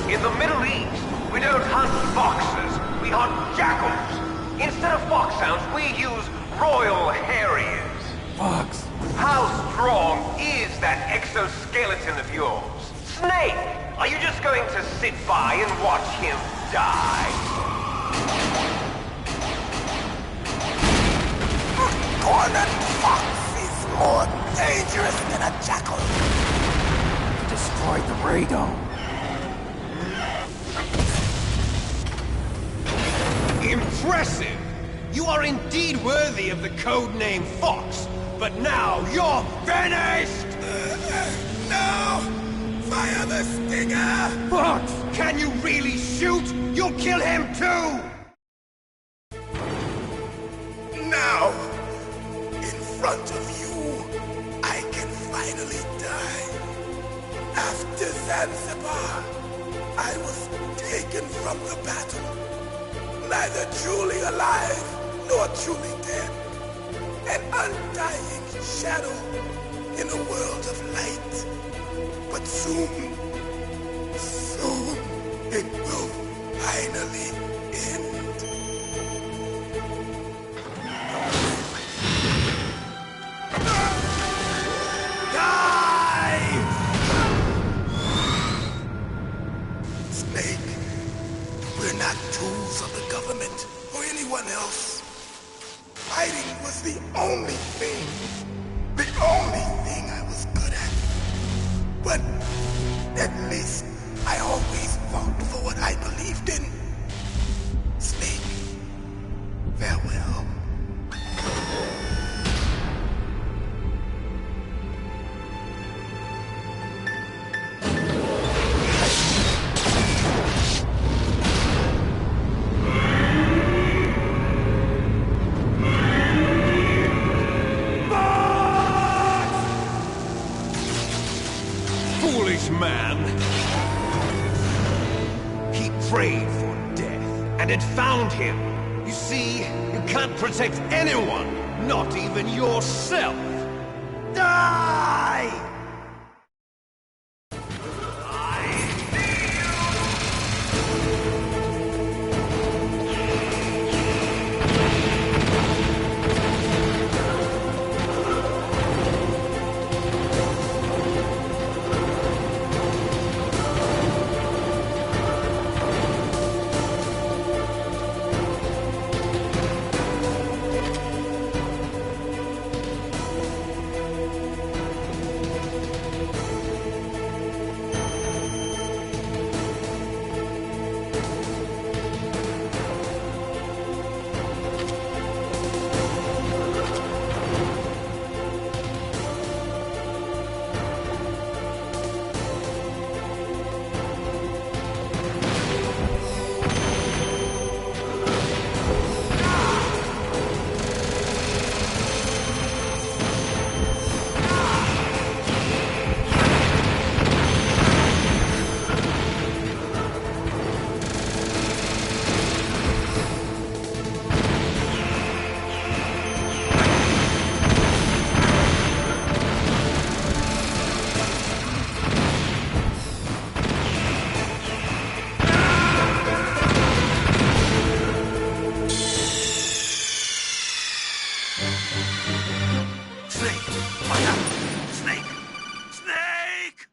In the Middle East, we don't hunt foxes, we hunt jackals. Instead of foxhounds, we use Royal Harriers. Fox! How strong is that exoskeleton of yours? Snake, are you just going to sit by and watch him die? Cornered fox is more dangerous than a jackal. Destroyed the radome. Impressive! You are indeed worthy of the codename Fox, but now you're finished! No! Fire the stinger! Fox! Can you really shoot? You'll kill him too! Now, in front of you, I can finally die. After Zanzibar, I was taken from the battle. Neither truly alive, nor truly dead. An undying shadow in a world of light. But soon, soon, it will finally end. Die! Snake, we're not tools of the government or anyone else. Fighting was the only thing I was good at. But at least I always fought for what I believed in. Snake, farewell. Foolish man! He prayed for death, and it found him. You see, you can't protect anyone, not even yourself. Die! out! Snake! Snake!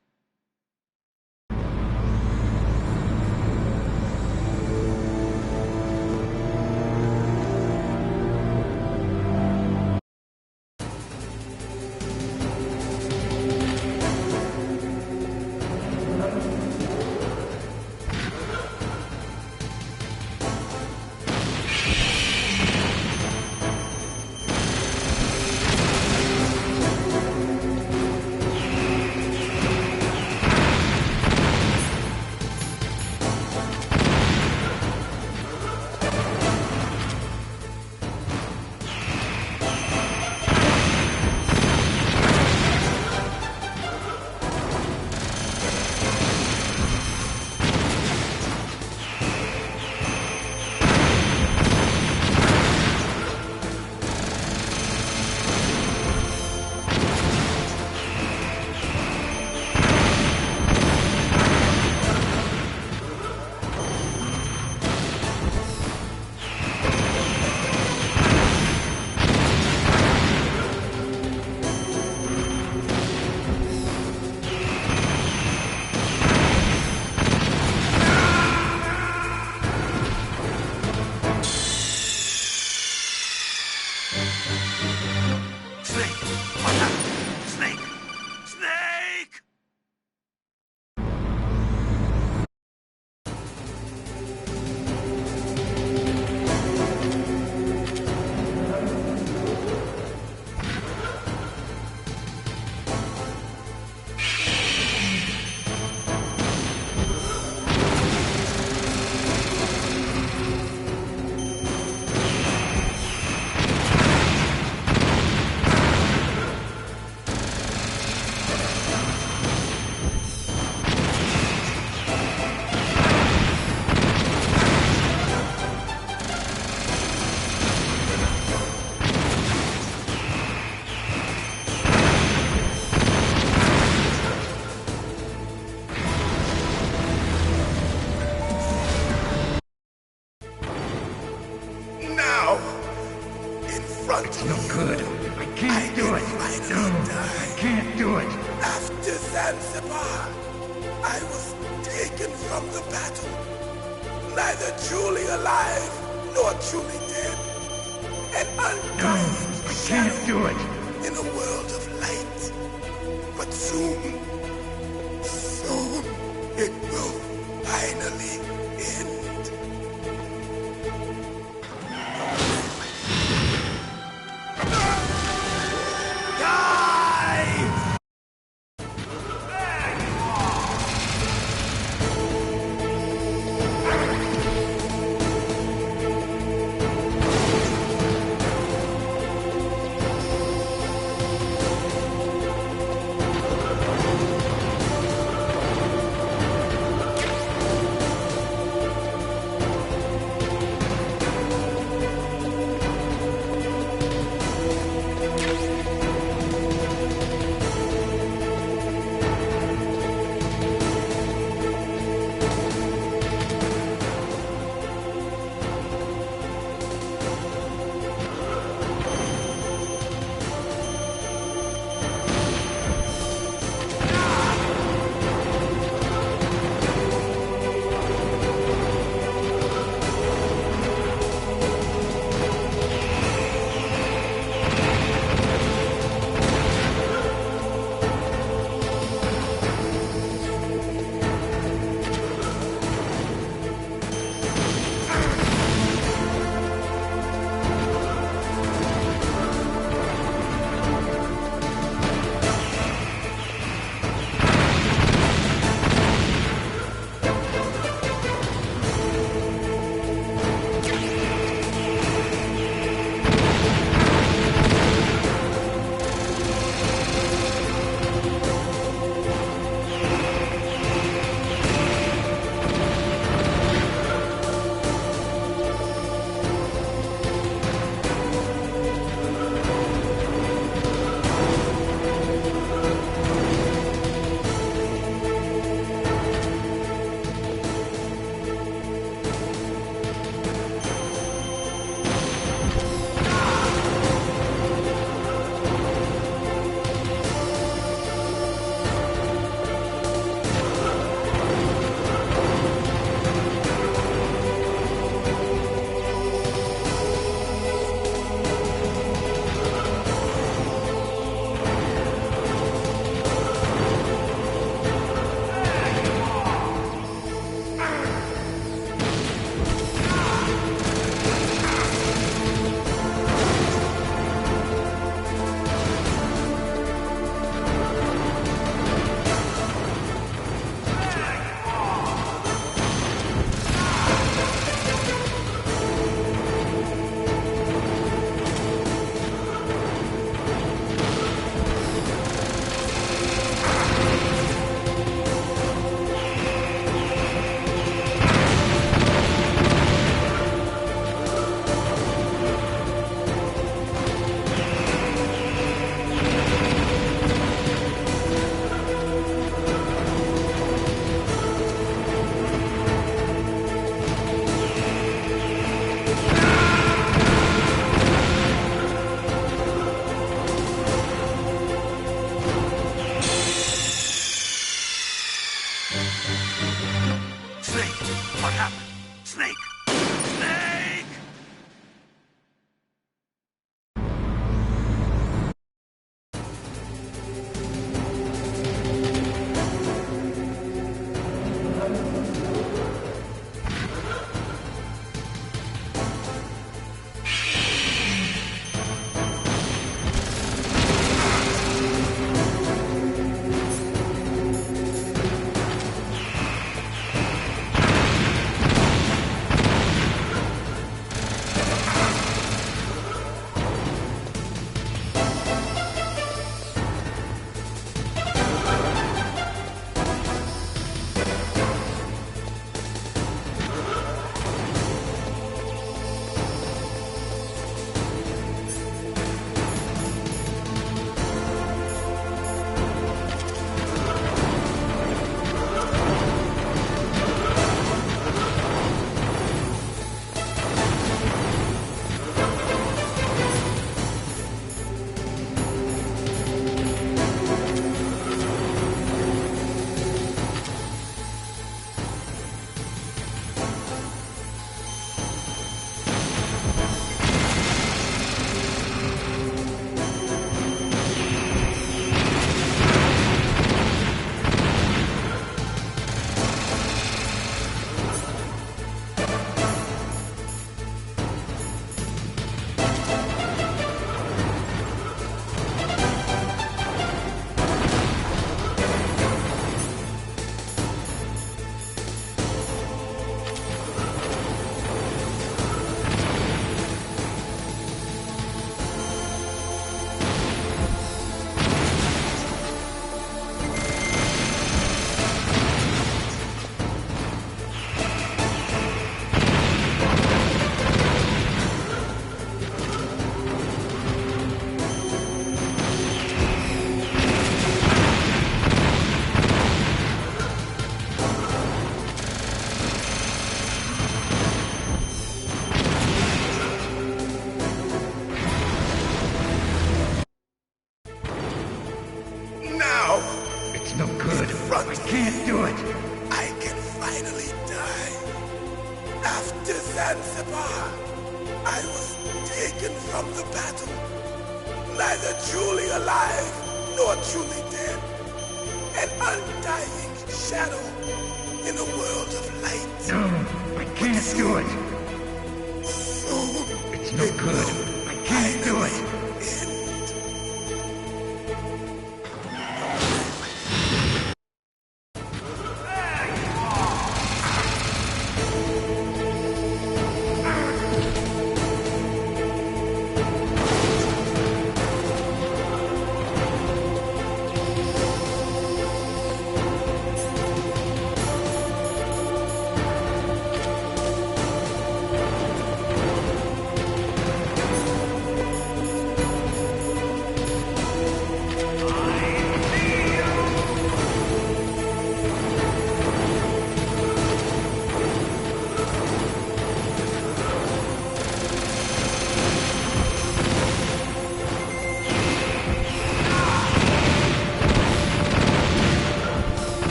Snake! Watch out! Snake! Snake! Now, in front of No you, good. I can't do it. No, I can't do it. after Zanzibar, I was taken from the battle, neither truly alive nor truly dead, an undying I can't do it. in a world of light. But soon, it will finally end. no good. I can't do it. I can finally die. After Zanzibar, I was taken from the battle, neither truly alive nor truly dead. An undying shadow in a world of light. No, I can't do it. Soon, It's no good. I can't do it.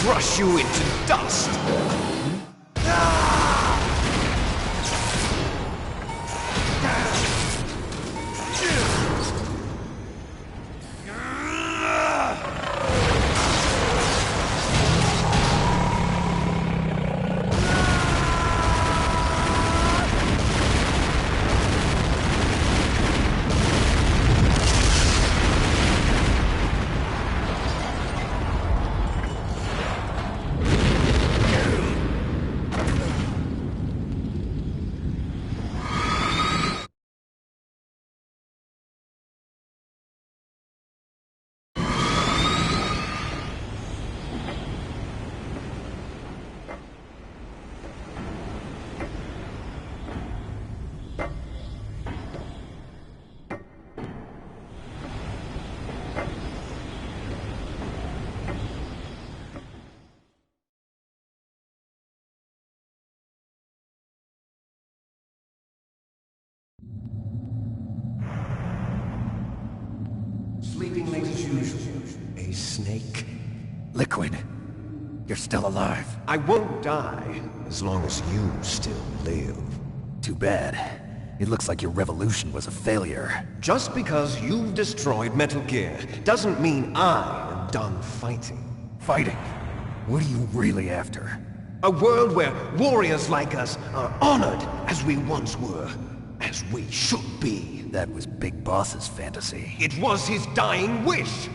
crush you into dust. Sleeping late as usual. A snake. Liquid, you're still alive. I won't die as long as you still live. Too bad. It looks like your revolution was a failure. Just because you've destroyed Metal Gear doesn't mean I am done fighting. Fighting? What are you really after? A world where warriors like us are honored as we once were, as we should be. That was Big Boss's fantasy. It was his dying wish.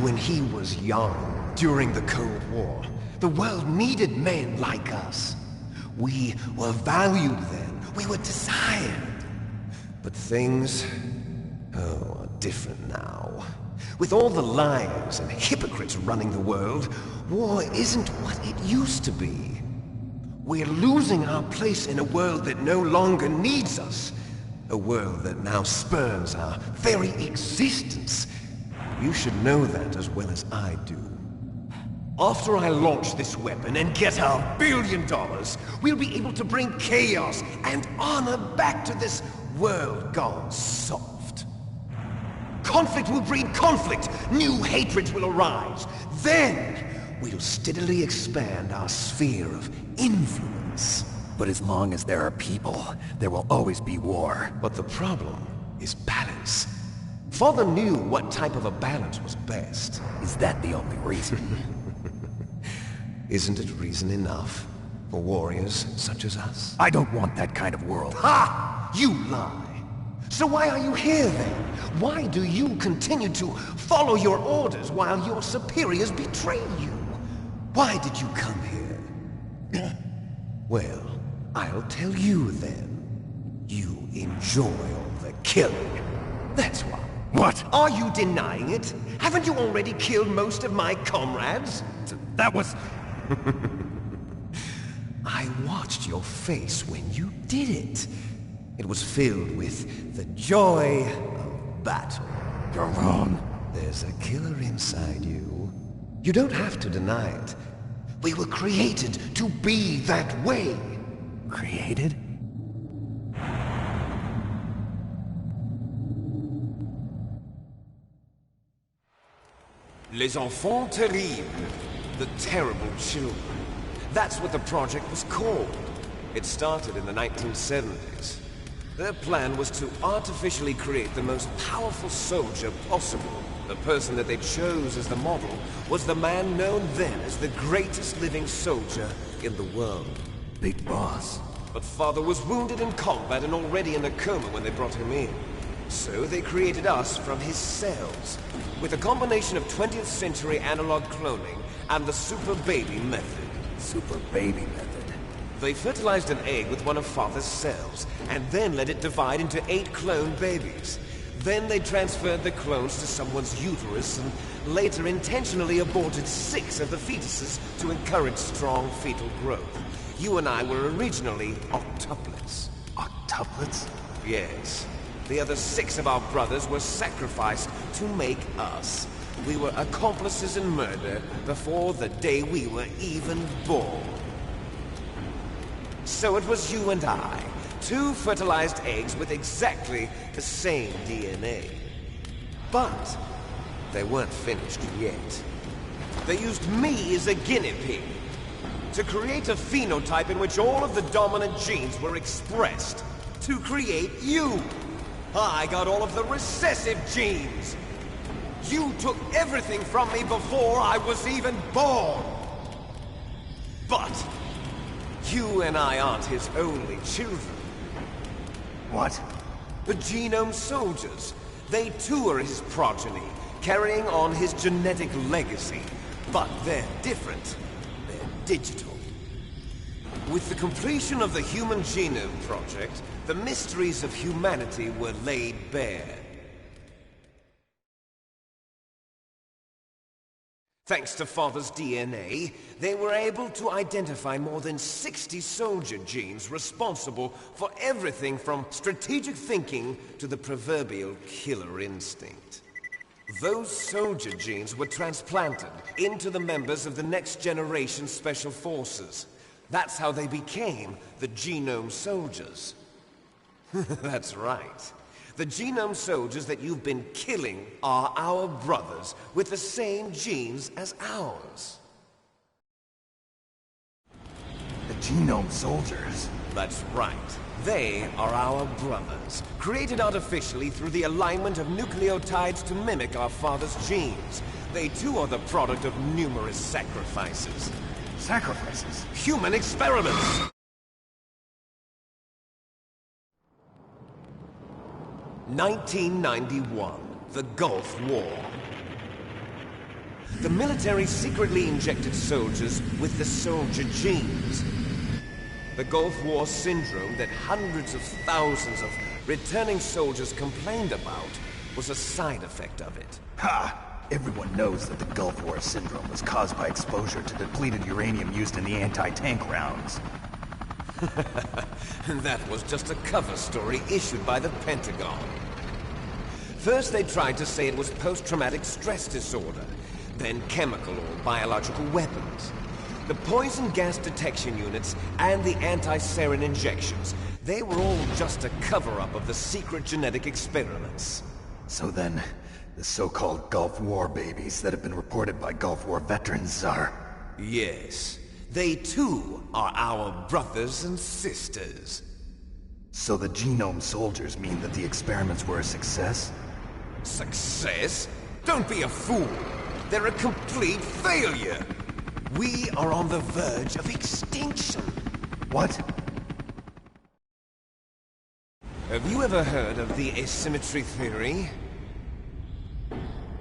When he was young, during the Cold War, the world needed men like us. We were valued then. We were desired. But things, are different now. With all the liars and hypocrites running the world, war isn't what it used to be. We're losing our place in a world that no longer needs us. A world that now spurns our very existence. You should know that as well as I do. After I launch this weapon and get our $1 billion, we'll be able to bring chaos and honor back to this world gone soft. Conflict will breed conflict. New hatreds will arise. Then, we'll steadily expand our sphere of influence. But as long as there are people, there will always be war. But the problem is balance. Father knew what type of a balance was best. Is that the only reason? Isn't it reason enough for warriors such as us? I don't want that kind of world. Ha! You lie! So why are you here then? Why do you continue to follow your orders while your superiors betray you? Why did you come here? Well, I'll tell you then. You enjoy all the killing. That's why. What? Are you denying it? Haven't you already killed most of my comrades? That was... I watched your face when you did it. It was filled with the joy of battle. You're wrong. There's a killer inside you. You don't have to deny it. We were created to be that way. Created? Les enfants terribles. The terrible children. That's what the project was called. It started in the 1970s. Their plan was to artificially create the most powerful soldier possible. The person that they chose as the model was the man known then as the greatest living soldier in the world. Big Boss. But Father was wounded in combat and already in a coma when they brought him in. So they created us from his cells, with a combination of 20th century analog cloning and the super baby method. Super baby method. They fertilized an egg with one of Father's cells, and then let it divide into 8 clone babies. Then they transferred the clones to someone's uterus, and later intentionally aborted 6 of the fetuses to encourage strong fetal growth. You and I were originally octuplets. Octuplets? Yes. The other 6 of our brothers were sacrificed to make us. We were accomplices in murder before the day we were even born. So it was you and I, 2 fertilized eggs with exactly the same DNA. But they weren't finished yet. They used me as a guinea pig to create a phenotype in which all of the dominant genes were expressed. To create you. I got all of the recessive genes. You took everything from me before I was even born. But you and I aren't his only children. What? The Genome Soldiers. They too are his progeny, carrying on his genetic legacy. But they're different. They're digital. With the completion of the Human Genome Project, the mysteries of humanity were laid bare. Thanks to Father's DNA, they were able to identify more than 60 soldier genes responsible for everything from strategic thinking to the proverbial killer instinct. Those soldier genes were transplanted into the members of the next generation Special Forces. That's how they became the Genome Soldiers. That's right. The genome soldiers that you've been killing are our brothers, with the same genes as ours. The genome soldiers? That's right. They are our brothers, created artificially through the alignment of nucleotides to mimic our father's genes. They too are the product of numerous sacrifices. Sacrifices? Human experiments! (1991), the Gulf War. The military secretly injected soldiers with the soldier genes. The Gulf War syndrome that hundreds of thousands of returning soldiers complained about was a side effect of it. Ha! Everyone knows that the Gulf War syndrome was caused by exposure to depleted uranium used in the anti-tank rounds. That was just a cover story issued by the Pentagon. First they tried to say it was post-traumatic stress disorder, then chemical or biological weapons. The poison gas detection units and the anti-sarin injections, they were all just a cover-up of the secret genetic experiments. So then, the so-called Gulf War babies that have been reported by Gulf War veterans are... Yes. They too are our brothers and sisters. So the genome soldiers mean that the experiments were a success? Success? Don't be a fool! They're a complete failure! We are on the verge of extinction. What? Have you ever heard of the asymmetry theory?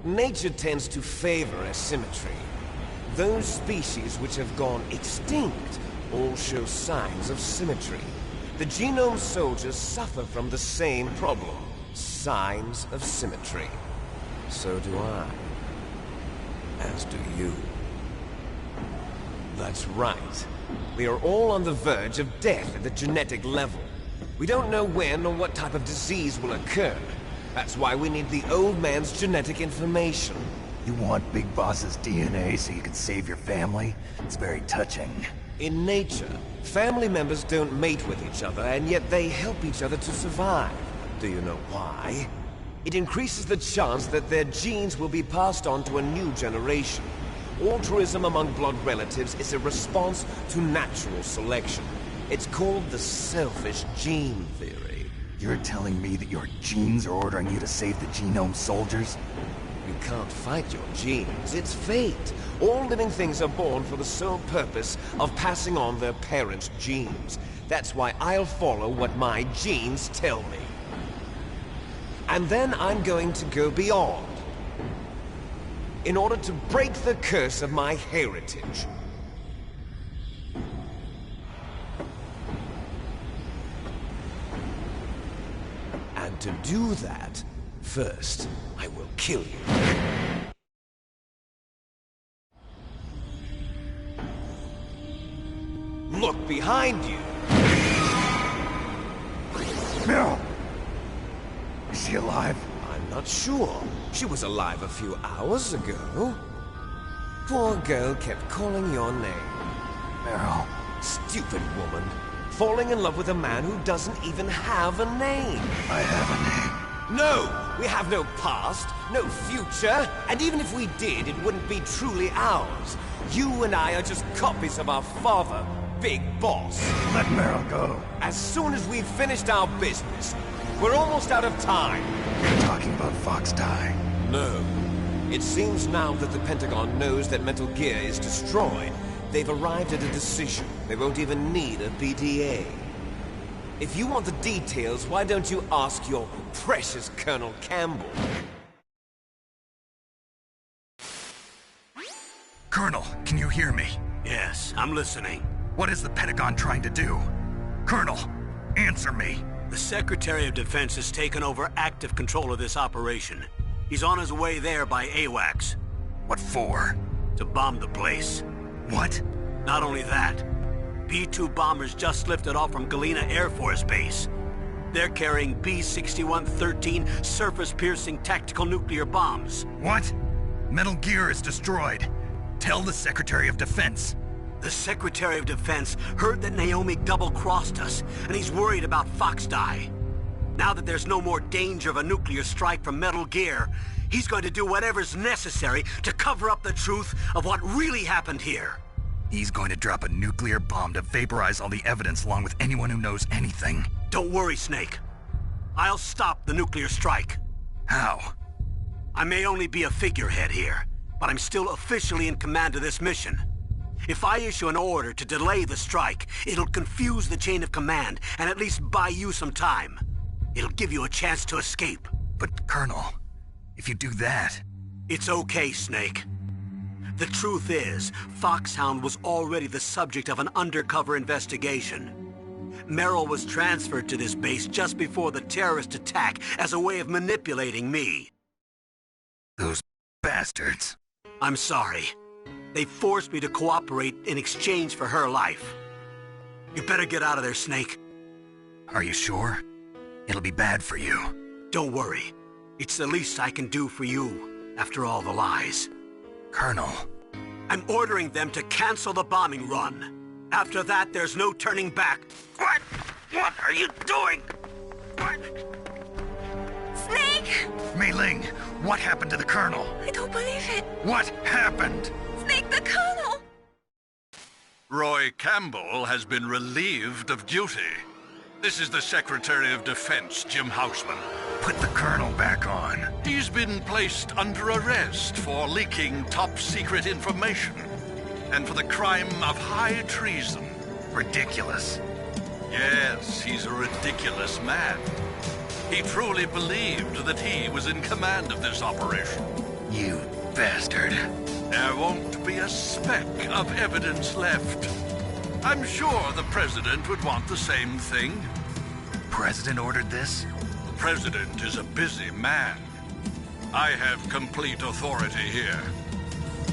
Nature tends to favor asymmetry. Those species which have gone extinct all show signs of symmetry. The genome soldiers suffer from the same problem, signs of symmetry. So do I. As do you. That's right. We are all on the verge of death at the genetic level. We don't know when or what type of disease will occur. That's why we need the old man's genetic information. You want Big Boss's DNA so you can save your family? It's very touching. In nature, family members don't mate with each other, and yet they help each other to survive. Do you know why? It increases the chance that their genes will be passed on to a new generation. Altruism among blood relatives is a response to natural selection. It's called the selfish gene theory. You're telling me that your genes are ordering you to save the genome soldiers? You can't fight your genes. It's fate. All living things are born for the sole purpose of passing on their parents' genes. That's why I'll follow what my genes tell me. And then I'm going to go beyond, in order to break the curse of my heritage. And to do that, first, I will kill you. Look behind you! Meryl! Is she alive? I'm not sure. She was alive a few hours ago. Poor girl kept calling your name. Meryl. Stupid woman. Falling in love with a man who doesn't even have a name. I have a name. No! We have no past, no future, and even if we did, it wouldn't be truly ours. You and I are just copies of our father, Big Boss. Let Meryl go. As soon as we've finished our business, we're almost out of time. You're talking about Fox Die. No. It seems now that the Pentagon knows that Metal Gear is destroyed, they've arrived at a decision. They won't even need a PTA. If you want the details, why don't you ask your precious Colonel Campbell? Colonel, can you hear me? Yes, I'm listening. What is the Pentagon trying to do? Colonel, answer me. The Secretary of Defense has taken over active control of this operation. He's on his way there by AWACS. What for? To bomb the place. What? Not only that, B-2 bombers just lifted off from Galena Air Force Base. They're carrying B-6113 surface-piercing tactical nuclear bombs. What? Metal Gear is destroyed. Tell the Secretary of Defense. The Secretary of Defense heard that Naomi double-crossed us, and he's worried about Fox Die. Now that there's no more danger of a nuclear strike from Metal Gear, he's going to do whatever's necessary to cover up the truth of what really happened here. He's going to drop a nuclear bomb to vaporize all the evidence along with anyone who knows anything. Don't worry, Snake. I'll stop the nuclear strike. How? I may only be a figurehead here, but I'm still officially in command of this mission. If I issue an order to delay the strike, it'll confuse the chain of command and at least buy you some time. It'll give you a chance to escape. But, Colonel, if you do that... It's okay, Snake. The truth is, Foxhound was already the subject of an undercover investigation. Merrill was transferred to this base just before the terrorist attack as a way of manipulating me. Those bastards. I'm sorry. They forced me to cooperate in exchange for her life. You better get out of there, Snake. Are you sure? It'll be bad for you. Don't worry. It's the least I can do for you, after all the lies. Colonel. I'm ordering them to cancel the bombing run. After that, there's no turning back. What? What are you doing? What? Snake! Mei Ling, what happened to the Colonel? I don't believe it. What happened? Snake, the Colonel! Roy Campbell has been relieved of duty. This is the Secretary of Defense, Jim Houseman. Put the Colonel back on. He's been placed under arrest for leaking top-secret information and for the crime of high treason. Ridiculous. Yes, he's a ridiculous man. He truly believed that he was in command of this operation. You bastard. There won't be a speck of evidence left. I'm sure the President would want the same thing. President ordered this? The President is a busy man. I have complete authority here.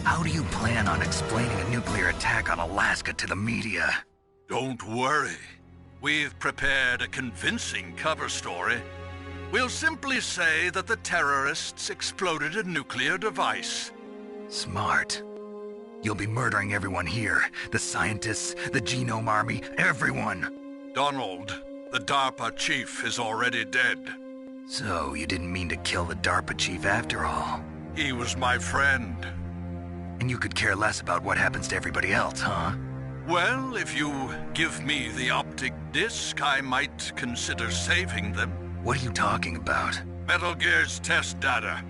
How do you plan on explaining a nuclear attack on Alaska to the media? Don't worry. We've prepared a convincing cover story. We'll simply say that the terrorists exploded a nuclear device. Smart. You'll be murdering everyone here. The scientists, the Genome Army, everyone. Donald, the DARPA chief, is already dead. So, you didn't mean to kill the DARPA chief after all? He was my friend. And you could care less about what happens to everybody else, huh? Well, if you give me the optic disc, I might consider saving them. What are you talking about? Metal Gear's test data.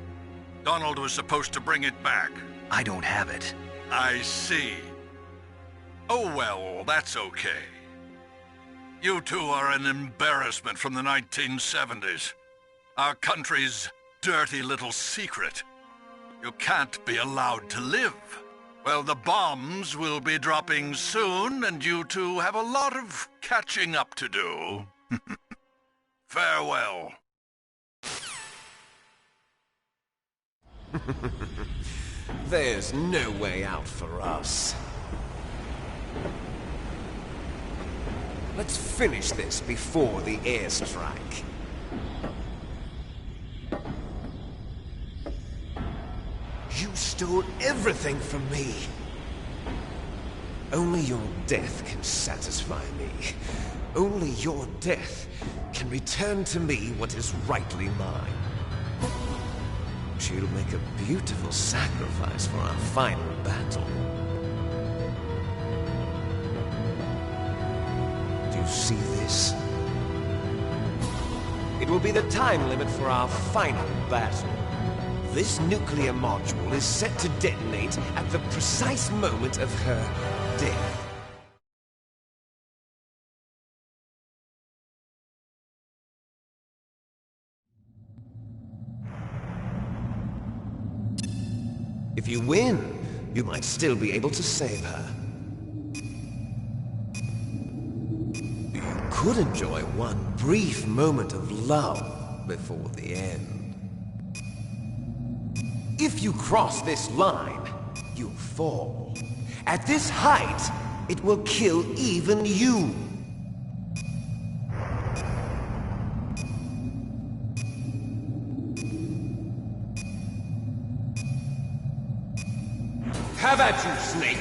Donald was supposed to bring it back. I don't have it. I see. Oh well, that's okay. You two are an embarrassment from the 1970s. Our country's dirty little secret. You can't be allowed to live. Well, the bombs will be dropping soon, and you two have a lot of catching up to do. Farewell. There's no way out for us. Let's finish this before the airstrike. You stole everything from me. Only your death can satisfy me. Only your death can return to me what is rightly mine. She'll make a beautiful sacrifice for our final battle. Do you see this? It will be the time limit for our final battle. This nuclear module is set to detonate at the precise moment of her death. If you win, you might still be able to save her. You could enjoy one brief moment of love before the end. If you cross this line, you'll fall. At this height, it will kill even you. Have at you, Snake!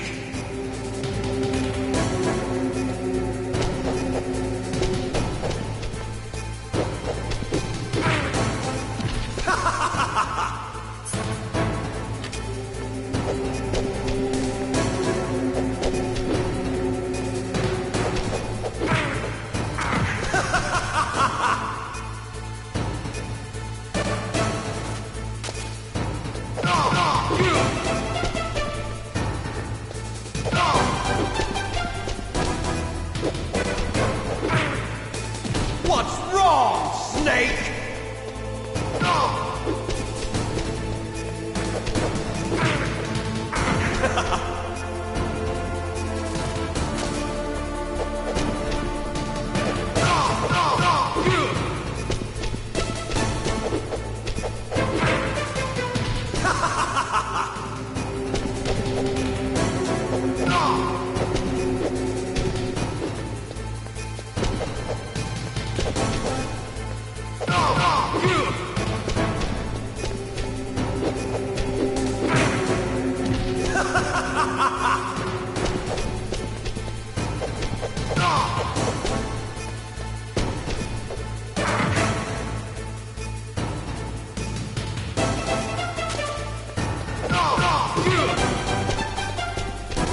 Snake!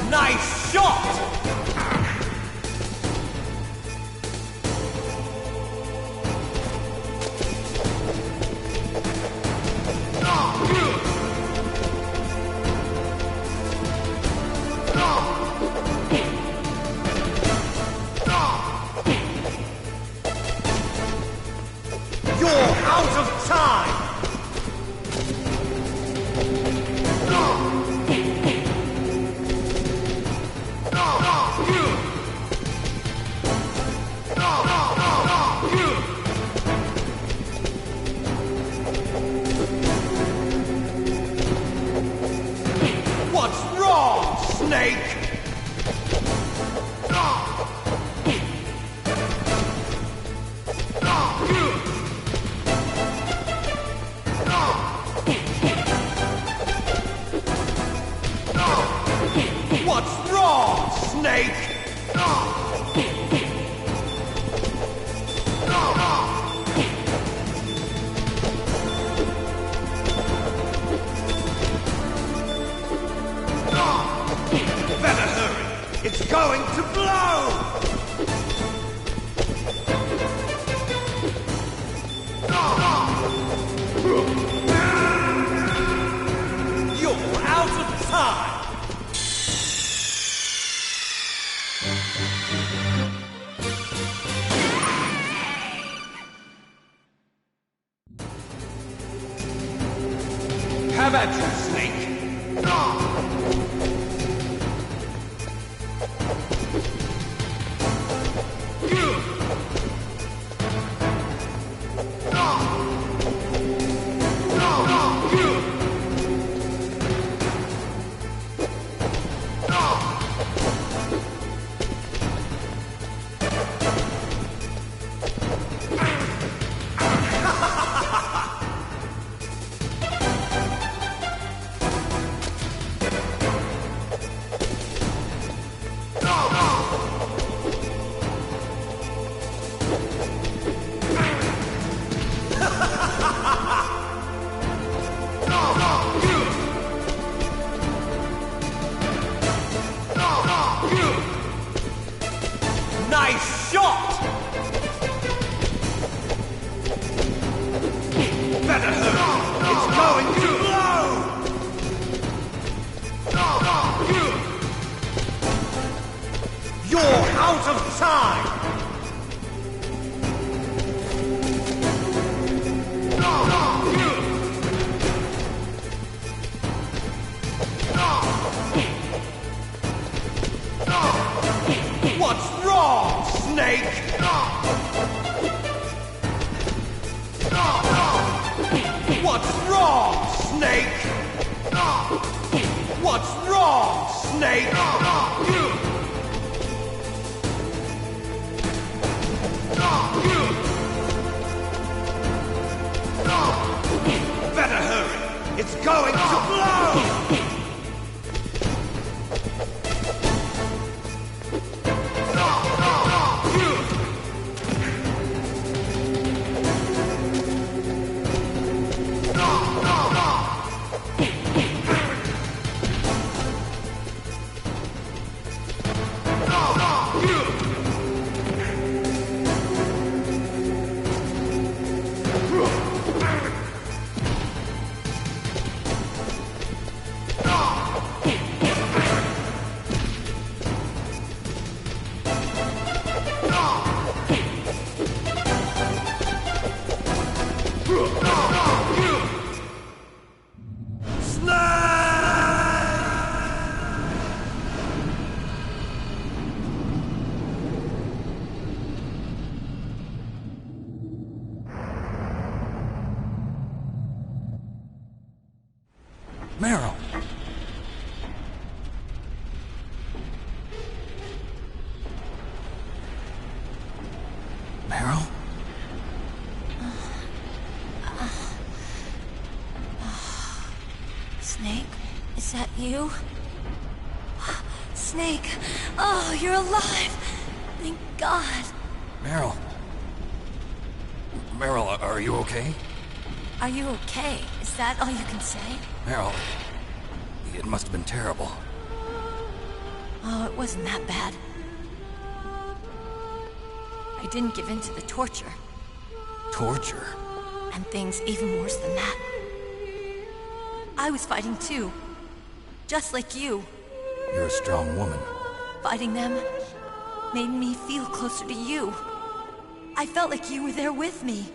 Nice shot! You're out of time! What's wrong, Snake? What's wrong, Snake? Better hurry! It's going to blow! You're out of time! Have at you, Snake! Nice shot! Better hurry! It's going to blow! You're out of time! What's wrong, Snake? What's wrong, Snake? What's wrong, Snake? Better hurry! It's going to blow! Meryl! Meryl? Snake, is that you? Snake! Oh, you're alive! Thank God! Meryl? Meryl, are you okay? Are you okay? Is that all you can say? Meryl, it must have been terrible. Oh, it wasn't that bad. I didn't give in to the torture. Torture? And things even worse than that. I was fighting too. Just like you. You're a strong woman. Fighting them made me feel closer to you. I felt like you were there with me.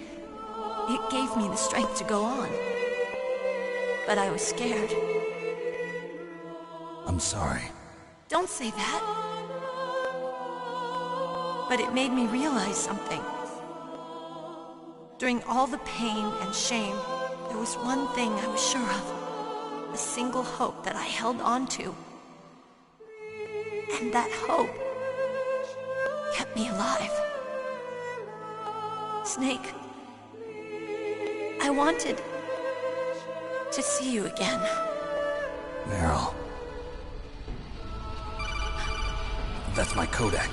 It gave me the strength to go on. But I was scared. I'm sorry. Don't say that. But it made me realize something. During all the pain and shame, there was one thing I was sure of. A single hope that I held on to. And that hope kept me alive. Snake, I wanted to see you again. Meryl. That's my Kodak.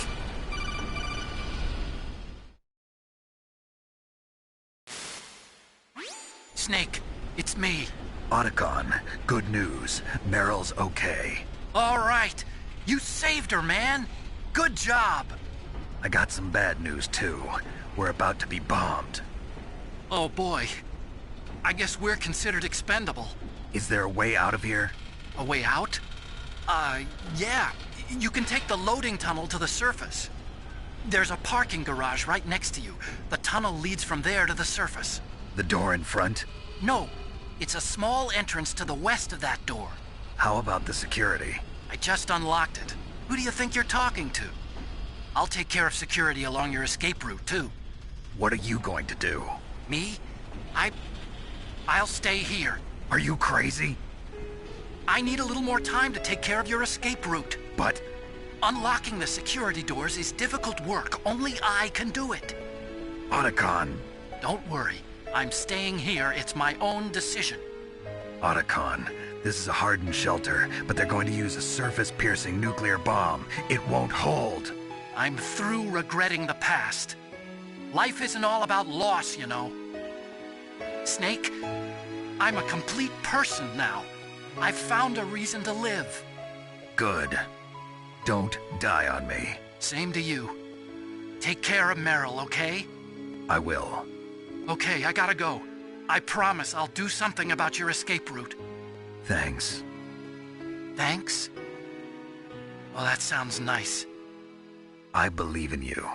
Snake, it's me. Otacon, good news. Meryl's okay. All right. You saved her, man. Good job. I got some bad news, too. We're about to be bombed. Oh, boy. I guess we're considered expendable. Is there a way out of here? A way out? Yeah. You can take the loading tunnel to the surface. There's a parking garage right next to you. The tunnel leads from there to the surface. The door in front? No. It's a small entrance to the west of that door. How about the security? I just unlocked it. Who do you think you're talking to? I'll take care of security along your escape route, too. What are you going to do? Me? I'll stay here. Are you crazy? I need a little more time to take care of your escape route. But... unlocking the security doors is difficult work. Only I can do it. Otacon. Don't worry. I'm staying here. It's my own decision. Otacon, this is a hardened shelter, but they're going to use a surface-piercing nuclear bomb. It won't hold. I'm through regretting the past. Life isn't all about loss, you know. Snake, I'm a complete person now. I've found a reason to live. Good. Don't die on me. Same to you. Take care of Meryl, okay? I will. Okay, I gotta go. I promise I'll do something about your escape route. Thanks. Thanks? Well, that sounds nice. I believe in you.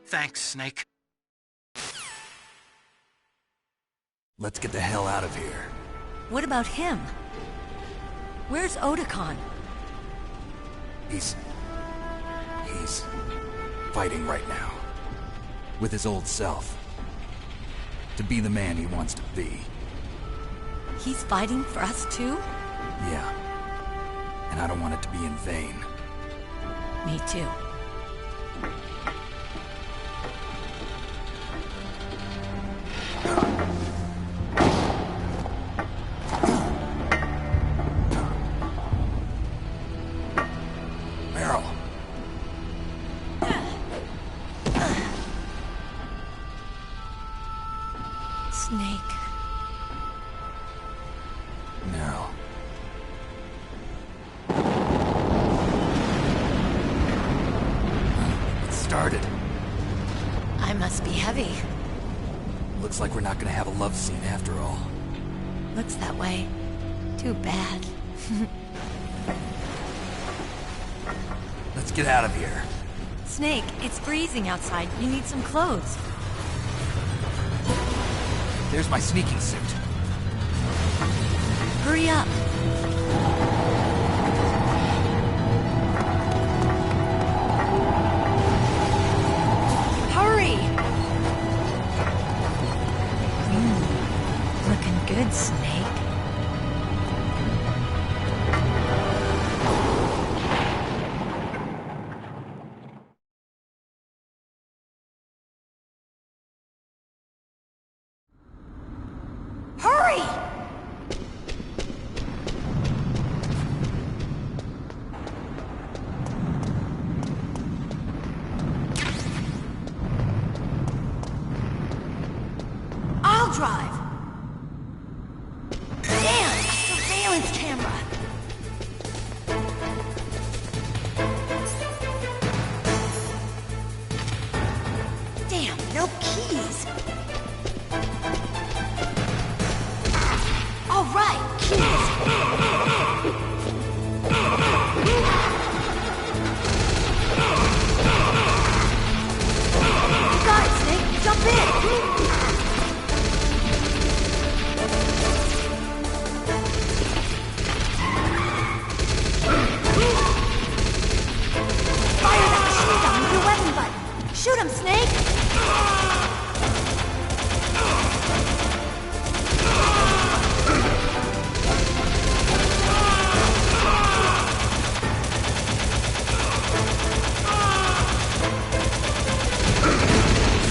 Thanks, Snake. Let's get the hell out of here. What about him? Where's Otacon? He's fighting right now. With his old self. To be the man he wants to be. He's fighting for us too? Yeah. And I don't want it to be in vain. Me too. Meryl. Snake. No. It started. I must be heavy. Looks like we're not gonna have a love scene after all. Looks that way. Too bad. Let's get out of here. Snake, it's freezing outside. You need some clothes. There's my sneaking suit. Hurry up. Hurry! Looking good, Snake. Hurry! I'll drive. Damn, a surveillance camera. Damn, no keys. All right, keys. You got it, Snake. Jump in. Fire that machine gun with your weapon button. Shoot him, Snake.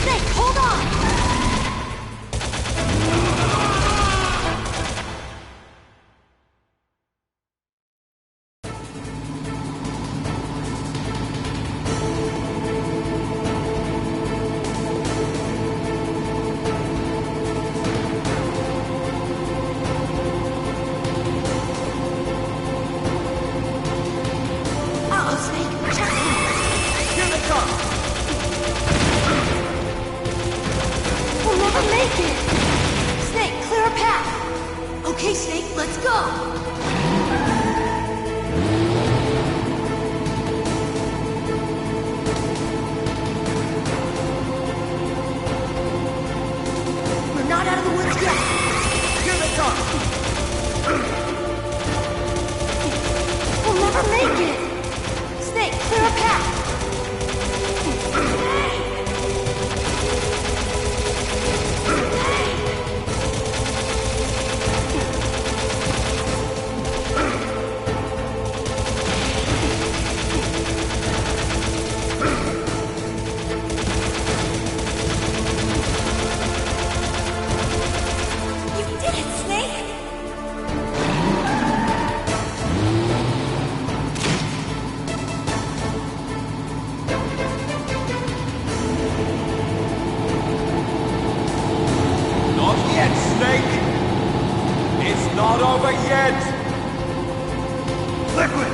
Snake, hold on! Uh-oh, Snake, check it. Here they come! We'll never make it! Snake, clear a path! Okay, Snake, let's go! We're not out of the woods yet! Here they come! We'll never make it! Snake, clear a path! You did it, Snake! Not yet, Snake! It's not over yet! Liquid!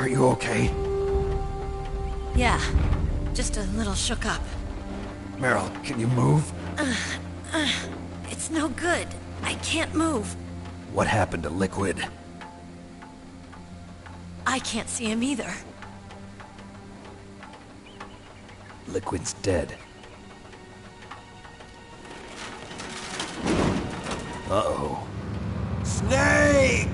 Are you okay? Yeah, just a little shook up. Meryl, can you move? It's no good. I can't move. What happened to Liquid? I can't see him either. Liquid's dead. Uh-oh. Snake!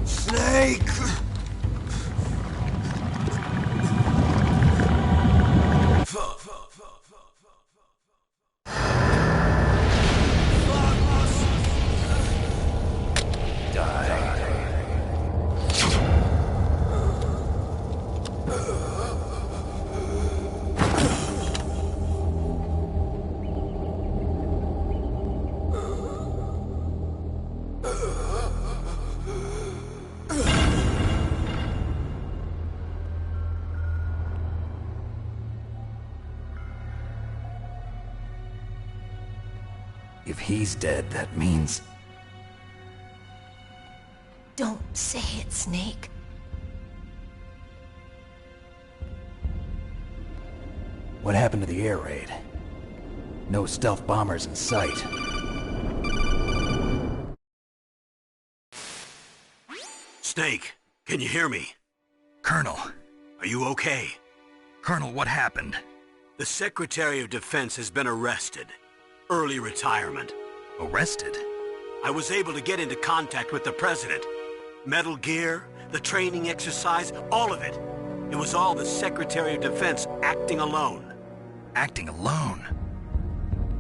Snake! If he's dead, that means... Don't say it, Snake. What happened to the air raid? No stealth bombers in sight. Snake, can you hear me? Colonel. Are you okay? Colonel, what happened? The Secretary of Defense has been arrested. Early retirement. Arrested? I was able to get into contact with the President. Metal Gear, the training exercise, all of it. It was all the Secretary of Defense acting alone. Acting alone?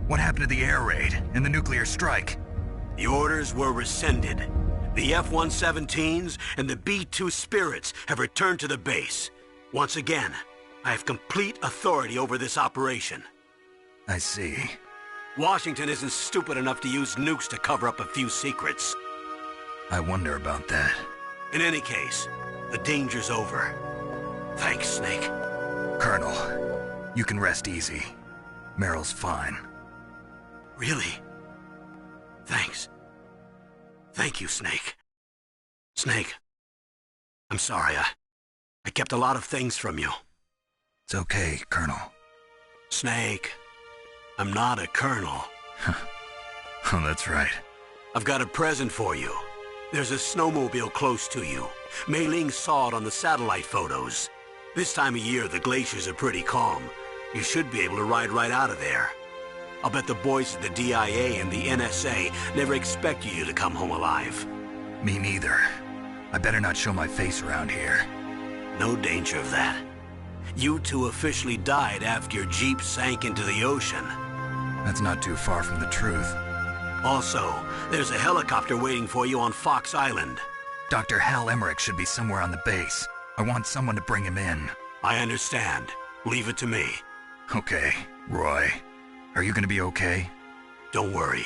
What happened to the air raid and the nuclear strike? The orders were rescinded. The F-117s and the B-2 Spirits have returned to the base. Once again, I have complete authority over this operation. I see. Washington isn't stupid enough to use nukes to cover up a few secrets. I wonder about that. In any case, the danger's over. Thanks, Snake. Colonel, you can rest easy. Meryl's fine. Really? Thanks. Thank you, Snake. Snake, I'm sorry. I kept a lot of things from you. It's okay, Colonel. Snake, I'm not a colonel. Oh, that's right. I've got a present for you. There's a snowmobile close to you. Mei Ling saw it on the satellite photos. This time of year, the glaciers are pretty calm. You should be able to ride right out of there. I'll bet the boys at the DIA and the NSA never expected you to come home alive. Me neither. I better not show my face around here. No danger of that. You two officially died after your Jeep sank into the ocean. That's not too far from the truth. Also, there's a helicopter waiting for you on Fox Island. Dr. Hal Emmerich should be somewhere on the base. I want someone to bring him in. I understand. Leave it to me. Okay, Roy. Are you gonna be okay? Don't worry.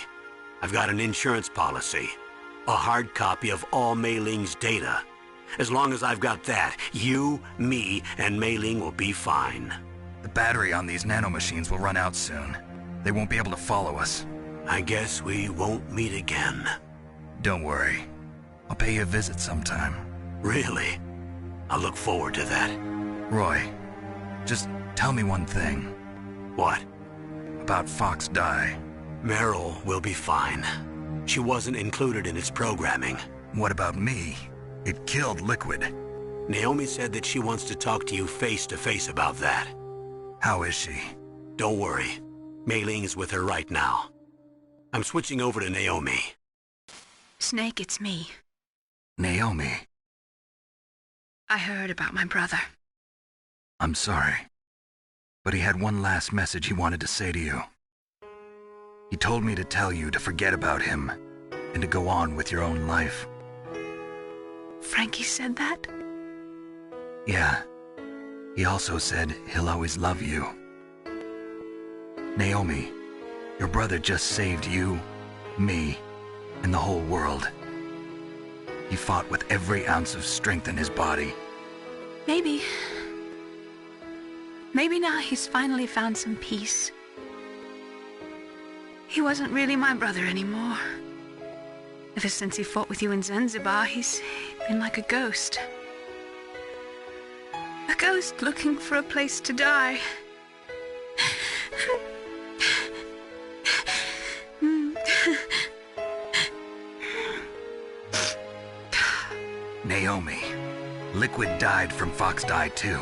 I've got an insurance policy. A hard copy of all Mei Ling's data. As long as I've got that, you, me, and Mei Ling will be fine. The battery on these nanomachines will run out soon. They won't be able to follow us. I guess we won't meet again. Don't worry. I'll pay you a visit sometime. Really? I look forward to that. Roy, just tell me one thing. What? About Fox Die. Meryl will be fine. She wasn't included in its programming. What about me? It killed Liquid. Naomi said that she wants to talk to you face to face about that. How is she? Don't worry. Mei Ling is with her right now. I'm switching over to Naomi. Snake, it's me. Naomi. I heard about my brother. I'm sorry. But he had one last message he wanted to say to you. He told me to tell you to forget about him and to go on with your own life. Frankie said that? Yeah. He also said he'll always love you. Naomi, your brother just saved you, me, and the whole world. He fought with every ounce of strength in his body. Maybe. Maybe now he's finally found some peace. He wasn't really my brother anymore. Ever since he fought with you in Zanzibar, he's been like a ghost. A ghost looking for a place to die. Naomi, Liquid died from Fox died too.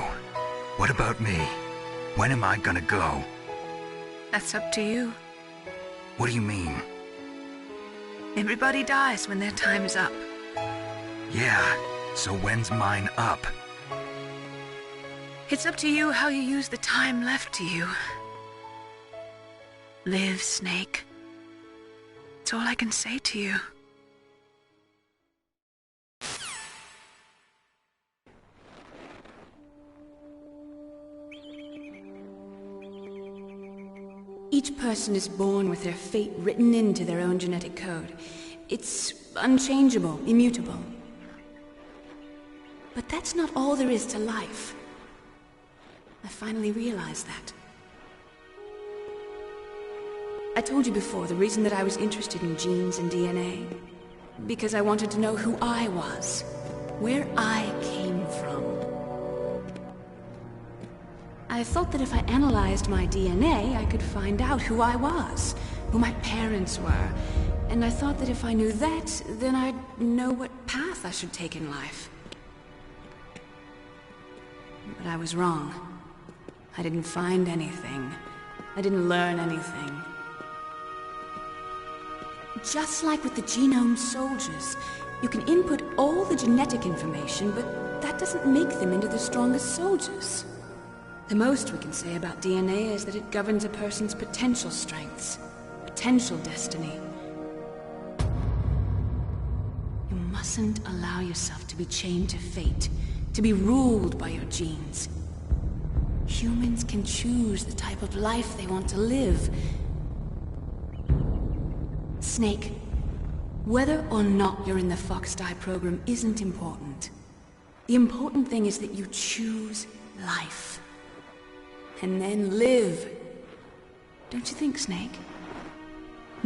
What about me? When am I gonna go? That's up to you. What do you mean? Everybody dies when their time is up. Yeah, so when's mine up? It's up to you how you use the time left to you. Live, Snake. That's all I can say to you. Each person is born with their fate written into their own genetic code. It's unchangeable, immutable. But that's not all there is to life. I finally realized that. I told you before the reason that I was interested in genes and DNA. Because I wanted to know who I was, where I came from. I thought that if I analyzed my DNA, I could find out who I was, who my parents were. And I thought that if I knew that, then I'd know what path I should take in life. But I was wrong. I didn't find anything. I didn't learn anything. Just like with the genome soldiers, you can input all the genetic information, but that doesn't make them into the strongest soldiers. The most we can say about DNA is that it governs a person's potential strengths, potential destiny. You mustn't allow yourself to be chained to fate, to be ruled by your genes. Humans can choose the type of life they want to live. Snake, whether or not you're in the Fox Die program isn't important. The important thing is that you choose life. And then live. Don't you think, Snake?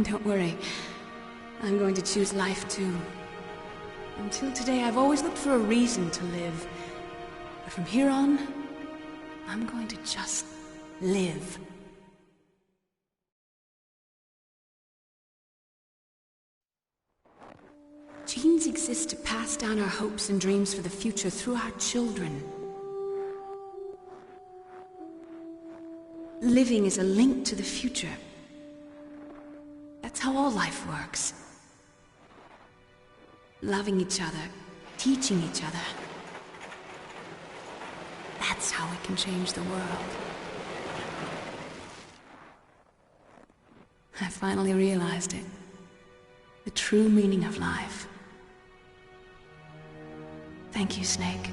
Don't worry. I'm going to choose life too. Until today, I've always looked for a reason to live. But from here on, I'm going to just live. Genes exist to pass down our hopes and dreams for the future through our children. Living is a link to the future. That's how all life works. Loving each other, teaching each other. That's how we can change the world. I finally realized it. The true meaning of life. Thank you, Snake.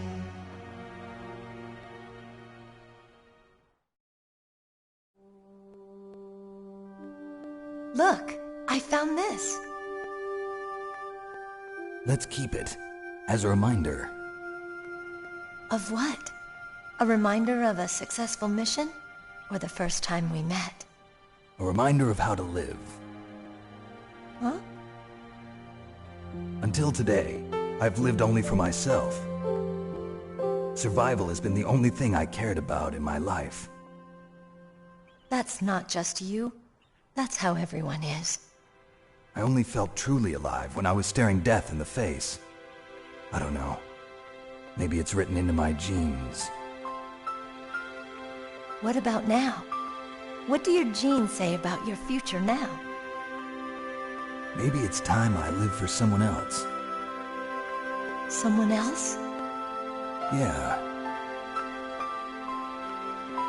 Look, I found this. Let's keep it as a reminder. Of what? A reminder of a successful mission? Or the first time we met? A reminder of how to live. Huh? Until today, I've lived only for myself. Survival has been the only thing I cared about in my life. That's not just you. That's how everyone is. I only felt truly alive when I was staring death in the face. I don't know. Maybe it's written into my genes. What about now? What do your genes say about your future now? Maybe it's time I live for someone else. Someone else? Yeah.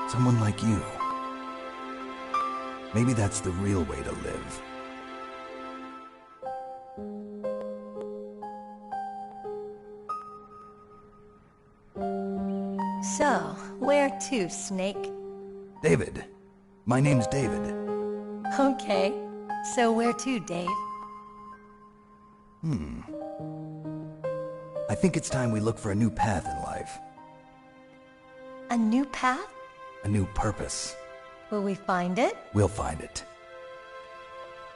Someone like you. Maybe that's the real way to live. So, where to, Snake? David. My name's David. Okay. So where to, Dave? I think it's time we look for a new path in life. A new path? A new purpose. Will we find it? We'll find it.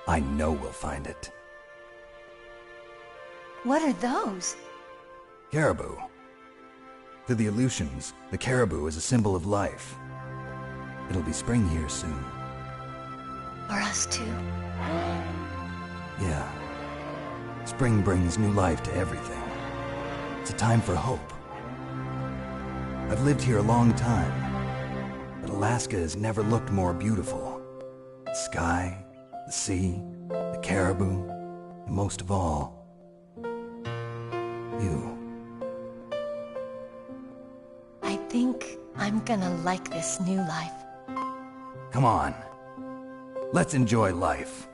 I know we'll find it. What are those? Caribou. To the Aleutians, the caribou is a symbol of life. It'll be spring here soon. For us too? Yeah. Spring brings new life to everything. It's a time for hope. I've lived here a long time, but Alaska has never looked more beautiful. The sky, the sea, the caribou, and most of all, you. I think I'm gonna like this new life. Come on. Let's enjoy life.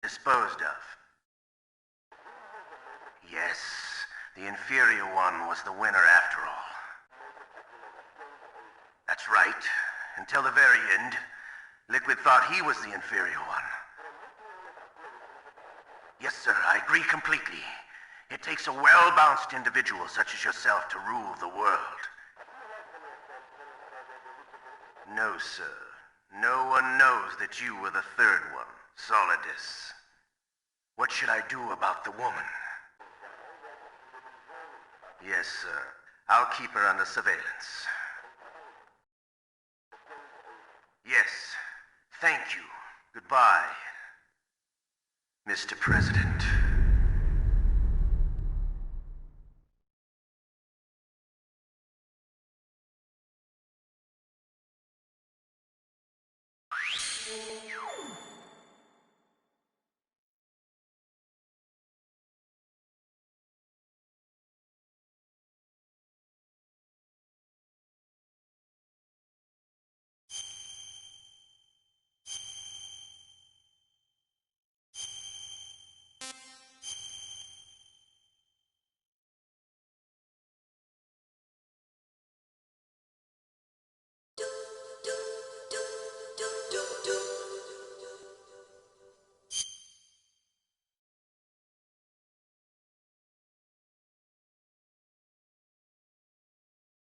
disposed of. Yes, the inferior one was the winner after all. That's right. Until the very end, Liquid thought he was the inferior one. Yes, sir, I agree completely. It takes a well-balanced individual such as yourself to rule the world. No, sir. No one knows that you were the third one, Solidus. What should I do about the woman? Yes, sir. I'll keep her under surveillance. Yes. Thank you. Goodbye, Mr. President.